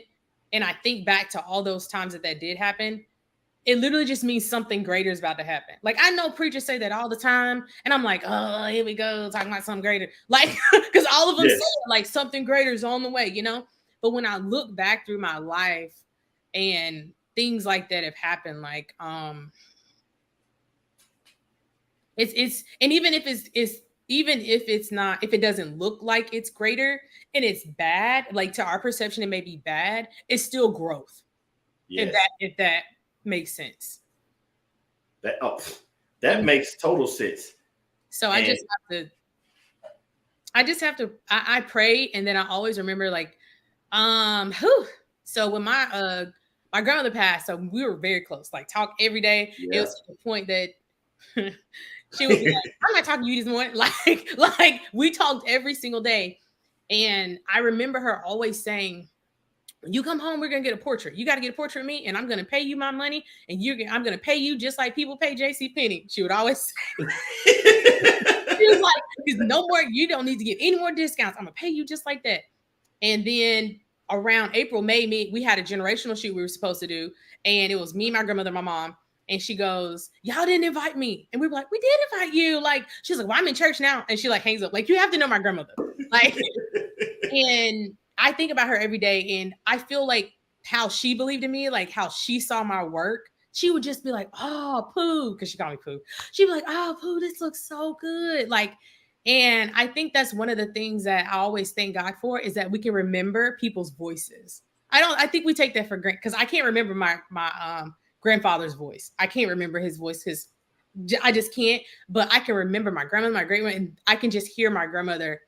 and I think back to all those times that did happen, it literally just means something greater is about to happen. Like I know preachers say that all the time, and I'm like, oh, here we go, talking about something greater. Like, because all of them say it, like something greater is on the way, you know? But when I look back through my life and things like that have happened, like it's and even if it's not, if it doesn't look like it's greater and it's bad, like to our perception, it may be bad, it's still growth. Yes. If that makes sense. That makes total sense. So I just have to I pray, and then I always remember like so when my grandmother passed, so we were very close, like talk every day. Yeah. It was to the point that she would be like, I'm not talking to you this morning. Like we talked every single day. And I remember her always saying, when you come home, we're gonna get a portrait. You got to get a portrait of me, and I'm gonna pay you my money, and I'm gonna pay you just like people pay J.C. Penney. She would always say, she was like, "There's no more. You don't need to get any more discounts. I'm gonna pay you just like that." And then around April, May, we had a generational shoot we were supposed to do, and it was me, my grandmother, my mom. And she goes, y'all didn't invite me. And we were like, we did invite you. Like, she's like, well, I'm in church now. And she like hangs up. Like, you have to know my grandmother. Like, and I think about her every day, and I feel like how she believed in me, like how she saw my work. She would just be like, oh, Pooh, because she called me Pooh. She'd be like, oh, Pooh, this looks so good. Like, and I think that's one of the things that I always thank God for, is that we can remember people's voices. I think we take that for granted, because I can't remember my grandfather's voice. I can't remember his voice. I just can't. But I can remember my grandmother, my great one, and I can just hear my grandmother.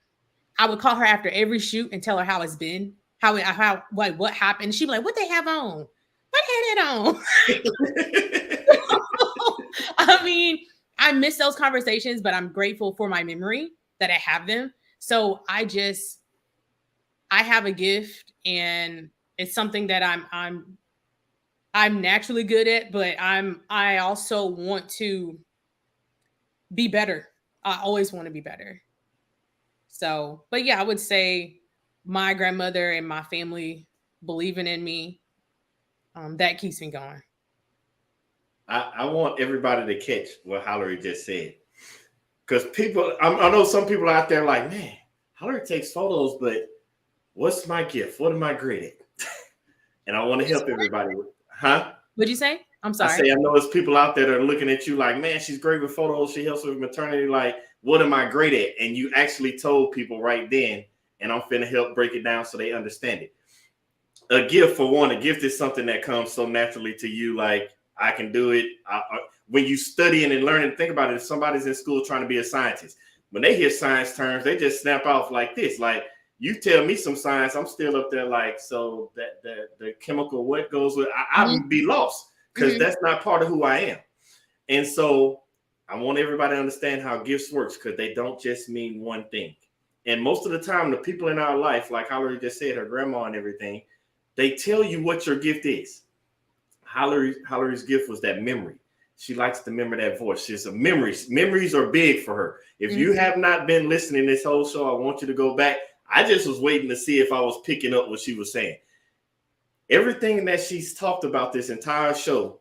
I would call her after every shoot and tell her how it's been, what happened. And she'd be like, "What they have on? What had it on?" I mean, I miss those conversations, but I'm grateful for my memory that I have them. So I have a gift, and it's something that I'm naturally good at, but I also want to be better. I always want to be better. So, but yeah, I would say my grandmother and my family believing in me, that keeps me going. I want everybody to catch what Hallery just said. Because I know some people out there like, man, Hallery takes photos, but what's my gift? What am I great at? And I want to help everybody with. Huh? What'd you say? I'm sorry. I know there's people out there that are looking at you like, man, she's great with photos. She helps with maternity. Like, what am I great at? And you actually told people right then, and I'm finna help break it down so they understand it. A gift, for one, a gift is something that comes so naturally to you. Like, I can do it. When you studying and learning, think about it. If somebody's in school trying to be a scientist, when they hear science terms, they just snap off like this. Like, you tell me some science, I'm still up there like, so that the chemical, what goes with, I would be lost, because that's not part of who I am. And so I want everybody to understand how gifts works, because they don't just mean one thing. And most of the time, the people in our life, like Hallery just said, her grandma and everything, they tell you what your gift is. Hallery's gift was that memory. She likes to remember that voice. She's a memories. Memories are big for her. If you have not been listening this whole show, I want you to go back. I just was waiting to see if I was picking up what she was saying. Everything that she's talked about this entire show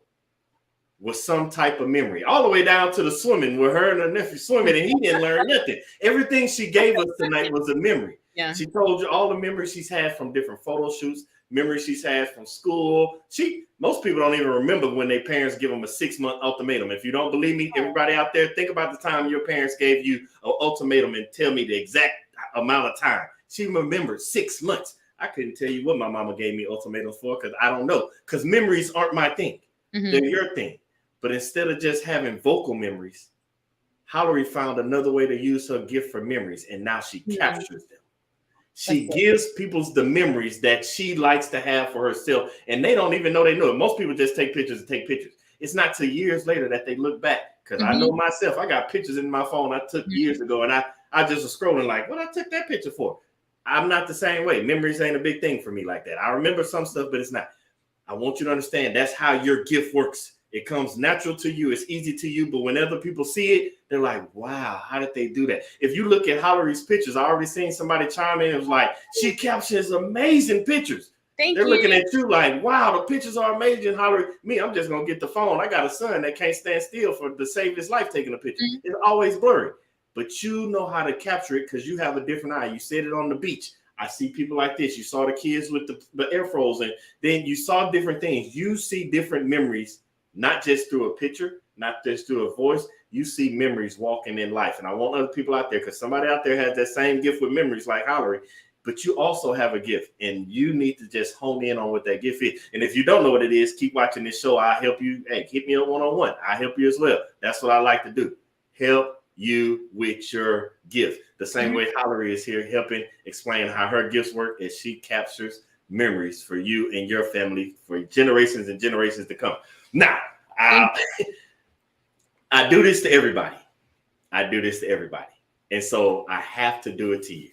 was some type of memory, all the way down to the swimming, where her and her nephew swimming, and he didn't learn nothing. Everything she gave us tonight was a memory. Yeah. She told you all the memories she's had from different photo shoots, memories she's had from school. Most people don't even remember when their parents give them a 6-month ultimatum. If you don't believe me, everybody out there, think about the time your parents gave you an ultimatum and tell me the exact amount of time. She remembered 6 months. I couldn't tell you what my mama gave me ultimatums for, because I don't know. Because memories aren't my thing. They're your thing. But instead of just having vocal memories, Hallery found another way to use her gift for memories, and now she captures them. She gives people the memories that she likes to have for herself, and they don't even know they know it. Most people just take pictures and take pictures. It's not till years later that they look back. Because I know myself, I got pictures in my phone I took years ago, and I just was scrolling like, what I took that picture for? I'm not the same way. Memories ain't a big thing for me like that. I remember some stuff, but it's not. I want you to understand that's how your gift works. It comes natural to you. It's easy to you. But when other people see it, they're like, wow, how did they do that? If you look at Hollery's pictures, I already seen somebody chime in. It was like, she captures amazing pictures. They're looking at you like, wow, the pictures are amazing. Hollery, me, I'm just going to get the phone. I got a son that can't stand still to save his life taking a picture. It's always blurry. But you know how to capture it because you have a different eye. You said it on the beach. I see people like this. You saw the kids with the afros, and then you saw different things. You see different memories, not just through a picture, not just through a voice. You see memories walking in life. And I want other people out there, because somebody out there has that same gift with memories like Hollery, but you also have a gift, and you need to just hone in on what that gift is. And if you don't know what it is, keep watching this show. I'll help you. Hey, hit me up one-on-one. I'll help you as well. That's what I like to do. Help you with your gift. The same way Hollery is here helping explain how her gifts work as she captures memories for you and your family for generations and generations to come. Now, I do this to everybody. And so I have to do it to you.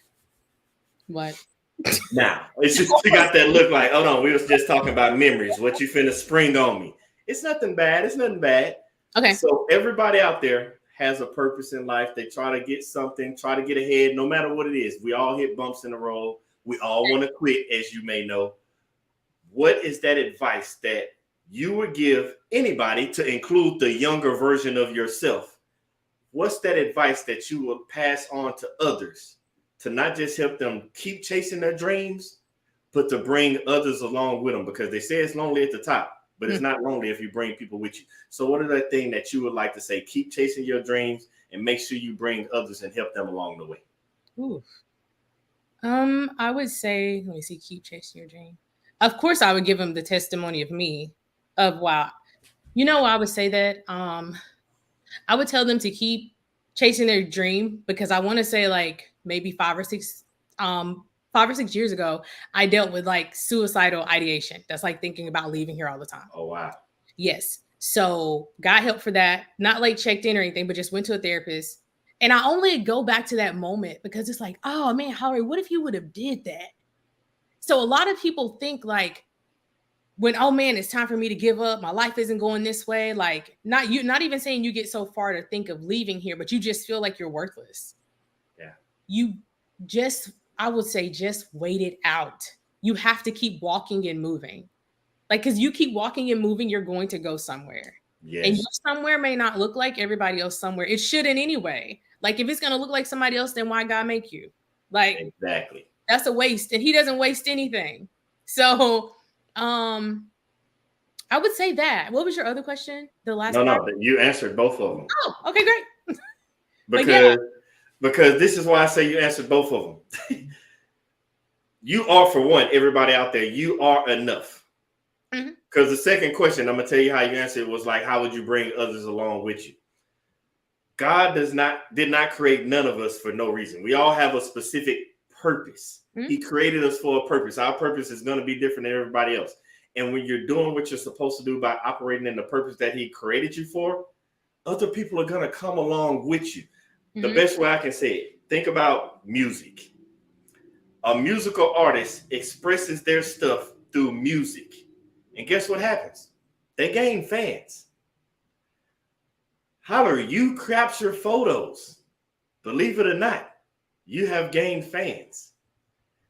What? Now, it's just you got that look like, hold on, we was just talking about memories. What you finna spring on me? It's nothing bad. Okay. So everybody out there has a purpose in life. They try to get something, try to get ahead, no matter what it is. We all hit bumps in the road. We all want to quit, as you may know. What is that advice that you would give anybody, to include the younger version of yourself? What's that advice that you would pass on to others to not just help them keep chasing their dreams, but to bring others along with them? Because they say it's lonely at the top, but it's not lonely if you bring people with you. So what are the things that you would like to say? Keep chasing your dreams and make sure you bring others and help them along the way. Ooh. I would say, let me see, keep chasing your dream. Of course, I would give them the testimony of me, of wow. You know, I would say that I would tell them to keep chasing their dream, because I want to say like maybe 5 or 6 years ago, I dealt with like suicidal ideation. That's like thinking about leaving here all the time. Oh, wow. Yes. So got help for that. Not like checked in or anything, but just went to a therapist. And I only go back to that moment because it's like, oh man, Hollery, what if you would have did that? So a lot of people think like, when, oh man, it's time for me to give up. My life isn't going this way. Like not even saying you get so far to think of leaving here, but you just feel like you're worthless. Yeah. You just, I would say, just wait it out. You have to keep walking and moving. Like, because you keep walking and moving, you're going to go somewhere. Yes. And your somewhere may not look like everybody else somewhere. It shouldn't anyway. Like, if it's going to look like somebody else, then why God make you? Like, exactly. That's a waste. And he doesn't waste anything. So, I would say that. What was your other question? The last part? No, you answered both of them. Oh, okay, great. Because this is why I say you answered both of them. You are, for one, everybody out there, you are enough. Because the second question, I'm going to tell you how you answered it, was like, how would you bring others along with you? God did not create none of us for no reason. We all have a specific purpose. He created us for a purpose. Our purpose is going to be different than everybody else. And when you're doing what you're supposed to do by operating in the purpose that he created you for, other people are going to come along with you. The best way I can say it, think about music. A musical artist expresses their stuff through music. And guess what happens? They gain fans. Hollery, you capture photos. Believe it or not, you have gained fans.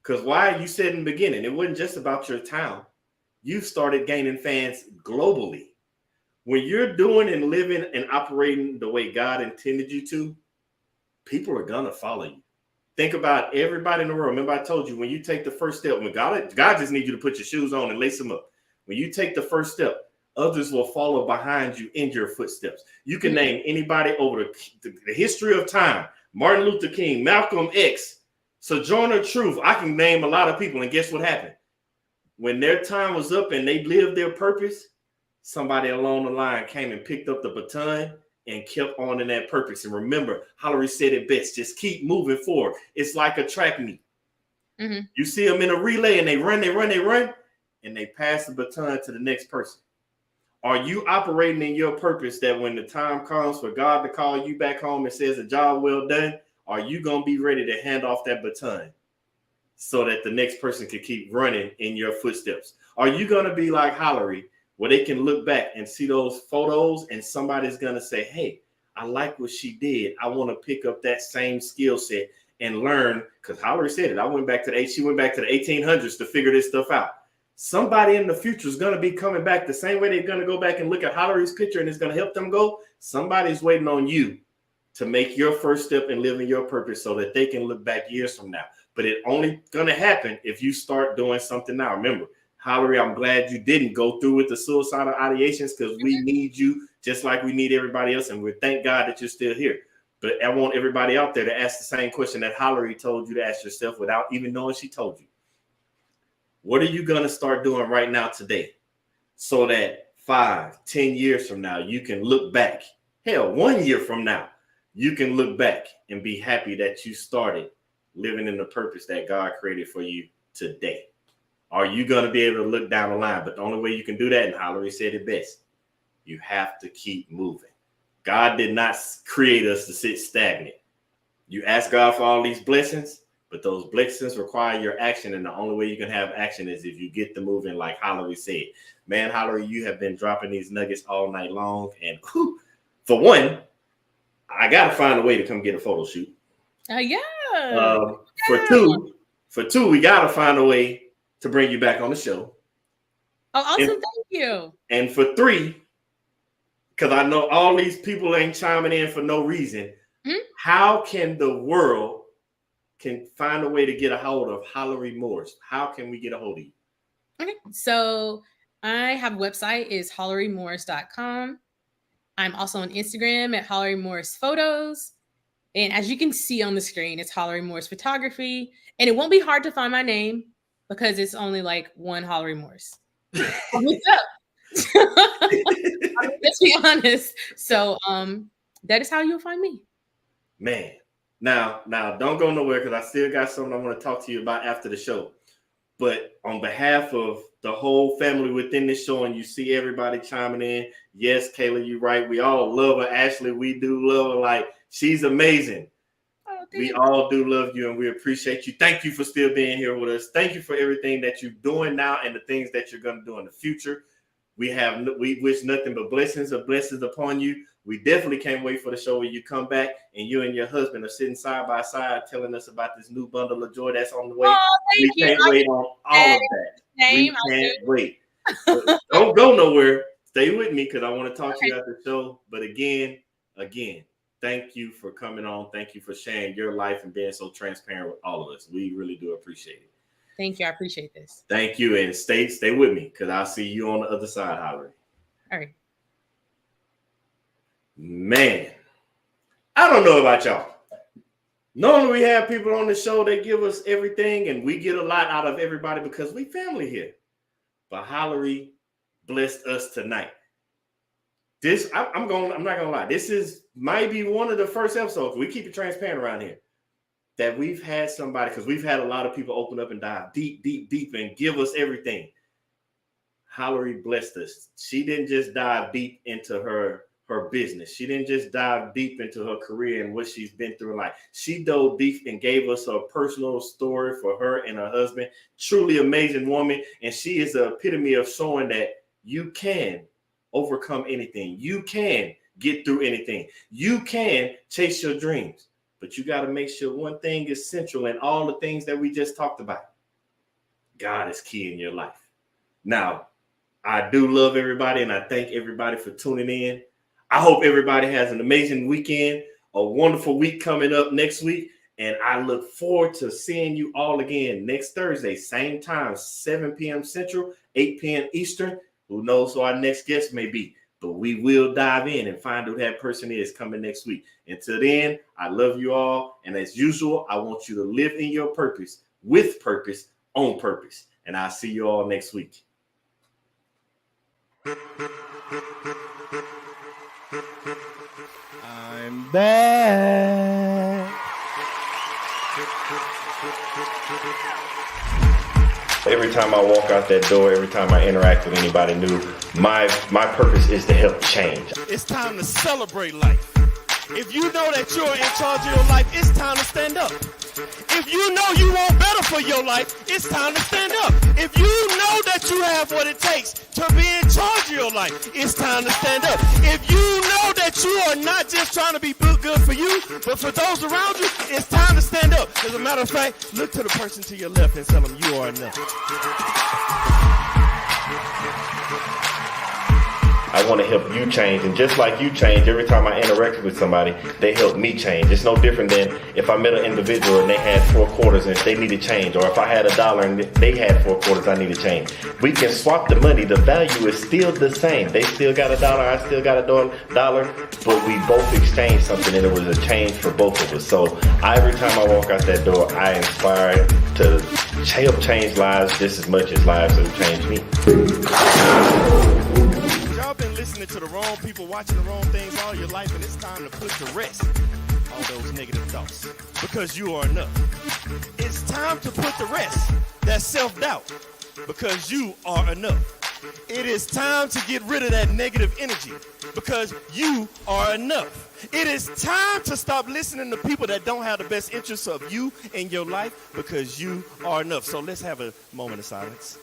Because why? You said in the beginning, it wasn't just about your town. You started gaining fans globally. When you're doing and living and operating the way God intended you to, people are going to follow you. Think about everybody in the world. Remember, I told you, when you take the first step, when God just needs you to put your shoes on and lace them up. When you take the first step, others will follow behind you in your footsteps. You can name anybody over the history of time. Martin Luther King, Malcolm X, Sojourner Truth. I can name a lot of people. And guess what happened? When their time was up and they lived their purpose, somebody along the line came and picked up the baton and kept on in that purpose. And remember, Hollery said it best, just keep moving forward. It's like a track meet. Mm-hmm. You see them in a relay and they run, and they pass the baton to the next person. Are you operating in your purpose that when the time comes for God to call you back home and says a job well done, are you going to be ready to hand off that baton so that the next person can keep running in your footsteps? Are you going to be like Hallery, where they can look back and see those photos and somebody's going to say, hey, I like what she did. I want to pick up that same skill set and learn, because Hallery said it. She went back to the 1800s to figure this stuff out. Somebody in the future is going to be coming back the same way they're going to go back and look at Hallery's picture and it's going to help them go. Somebody's waiting on you to make your first step and live in your purpose so that they can look back years from now. But it only going to happen if you start doing something now. Remember, Hallery, I'm glad you didn't go through with the suicidal ideations, because we need you just like we need everybody else. And we thank God that you're still here. But I want everybody out there to ask the same question that Hallery told you to ask yourself without even knowing she told you. What are you going to start doing right now today so that 5, 10 years from now, you can look back? Hell, 1 year from now, you can look back and be happy that you started living in the purpose that God created for you today. Are you going to be able to look down the line? But the only way you can do that, and Hallery said it best, you have to keep moving. God did not create us to sit stagnant. You ask God for all these blessings, but those blessings require your action. And the only way you can have action is if you get to moving, like Hallery said. Man, Hallery, you have been dropping these nuggets all night long. And for one, I got to find a way to come get a photo shoot. For two, we got to find a way to bring you back on the show. Oh, awesome. Thank you. And for 3, because I know all these people ain't chiming in for no reason. Mm-hmm. How can the world find a way to get a hold of Hallery Morris? How can we get a hold of you? Okay, so I have a website, is hallerymorris.com. I'm also on Instagram at Hallery Morris Photos. And as you can see on the screen, it's Hallery Morris Photography. And it won't be hard to find my name because it's only like one Hallery Morris. What's up? Let's be honest. So that is how you'll find me. Man. Now, don't go nowhere, because I still got something I want to talk to you about after the show. But on behalf of the whole family within this show, and you see everybody chiming in, yes, Kayla, you're right. We all love her. Ashley, we do love her. Like, she's amazing. Oh, we all do love you, and we appreciate you. Thank you for still being here with us. Thank you for everything that you're doing now and the things that you're going to do in the future. We wish nothing but blessings upon you. We definitely can't wait for the show where you come back and you and your husband are sitting side by side telling us about this new bundle of joy that's on the way. Oh, we can't wait on all of that. We can't wait. Don't go nowhere. Stay with me, because I want to talk to you after the show. But again, thank you for coming on. Thank you for sharing your life and being so transparent with all of us. We really do appreciate it. Thank you. I appreciate this. Thank you. And stay with me, because I'll see you on the other side, Hallery. All right. Man, I don't know about y'all. Normally we have people on the show that give us everything, and we get a lot out of everybody because we family here. But Hallery blessed us tonight. I'm not gonna lie. This is maybe one of the first episodes, we keep it transparent around here, that we've had somebody, because we've had a lot of people open up and dive deep and give us everything. Hallery blessed us. She didn't just dive deep into her business. She didn't just dive deep into her career and what she's been through in life. She dove deep and gave us a personal story for her and her husband. Truly amazing woman. And she is the epitome of showing that you can overcome anything. You can get through anything. You can chase your dreams. But you got to make sure one thing is central in all the things that we just talked about. God is key in your life. Now, I do love everybody, and I thank everybody for tuning in. I hope everybody has an amazing weekend, a wonderful week coming up next week. And I look forward to seeing you all again next Thursday, same time, 7 p.m. Central, 8 p.m. Eastern. Who knows who our next guest may be, but we will dive in and find who that person is coming next week. Until then, I love you all. And as usual, I want you to live in your purpose, with purpose, on purpose. And I'll see you all next week. I'm back. Every time I walk out that door, every time I interact with anybody new, my purpose is to help change. It's time to celebrate life. If you know that you're in charge of your life, it's time to stand up. If you know you want better for your life, it's time to stand up. If you know that you have what it takes to be in charge of your life, it's time to stand up. If you know that you are not just trying to be good for you, but for those around you, it's time to stand up. As a matter of fact, look to the person to your left and tell them you are enough. I want to help you change, and just like you change, every time I interact with somebody, they help me change. It's no different than if I met an individual and they had 4 quarters and they needed change, or if I had $1 and they had 4 quarters, I need to change. We can swap the money. The value is still the same. They still got $1, I still got $1, but we both exchanged something, and it was a change for both of us. So every time I walk out that door, I inspire to help change lives just as much as lives have changed me. Y'all been listening to the wrong people, watching the wrong things all your life, and it's time to put to rest all those negative thoughts, because you are enough. It's time to put to rest that self-doubt, because you are enough. It is time to get rid of that negative energy, because you are enough. It is time to stop listening to people that don't have the best interests of you in your life, because you are enough. So let's have a moment of silence.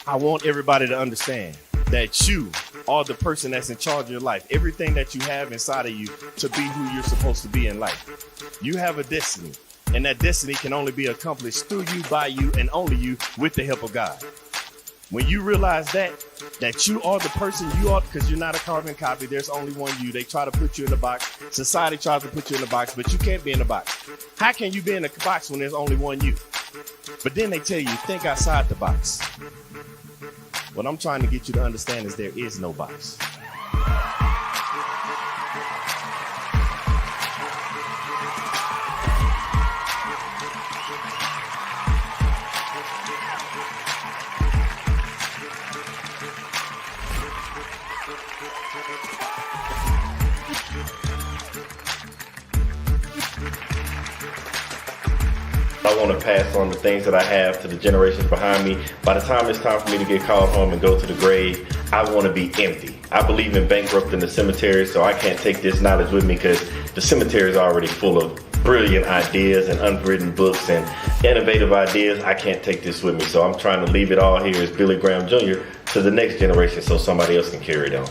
I want everybody to understand that you are the person that's in charge of your life. Everything that you have inside of you to be who you're supposed to be in life. You have a destiny, and that destiny can only be accomplished through you, by you, and only you, with the help of God. When you realize that you are the person you are, because you're not a carbon copy, there's only one you. They try to put you in a box. Society tries to put you in a box, but you can't be in a box. How can you be in a box when there's only one you? But then they tell you, think outside the box. What I'm trying to get you to understand is there is no box. I want to pass on the things that I have to the generations behind me. By the time it's time for me to get called home and go to the grave, I want to be empty. I believe in bankrupting the cemetery, so I can't take this knowledge with me, because the cemetery is already full of brilliant ideas and unwritten books and innovative ideas. I can't take this with me, so I'm trying to leave it all here as Billy Graham Jr. to the next generation so somebody else can carry it on.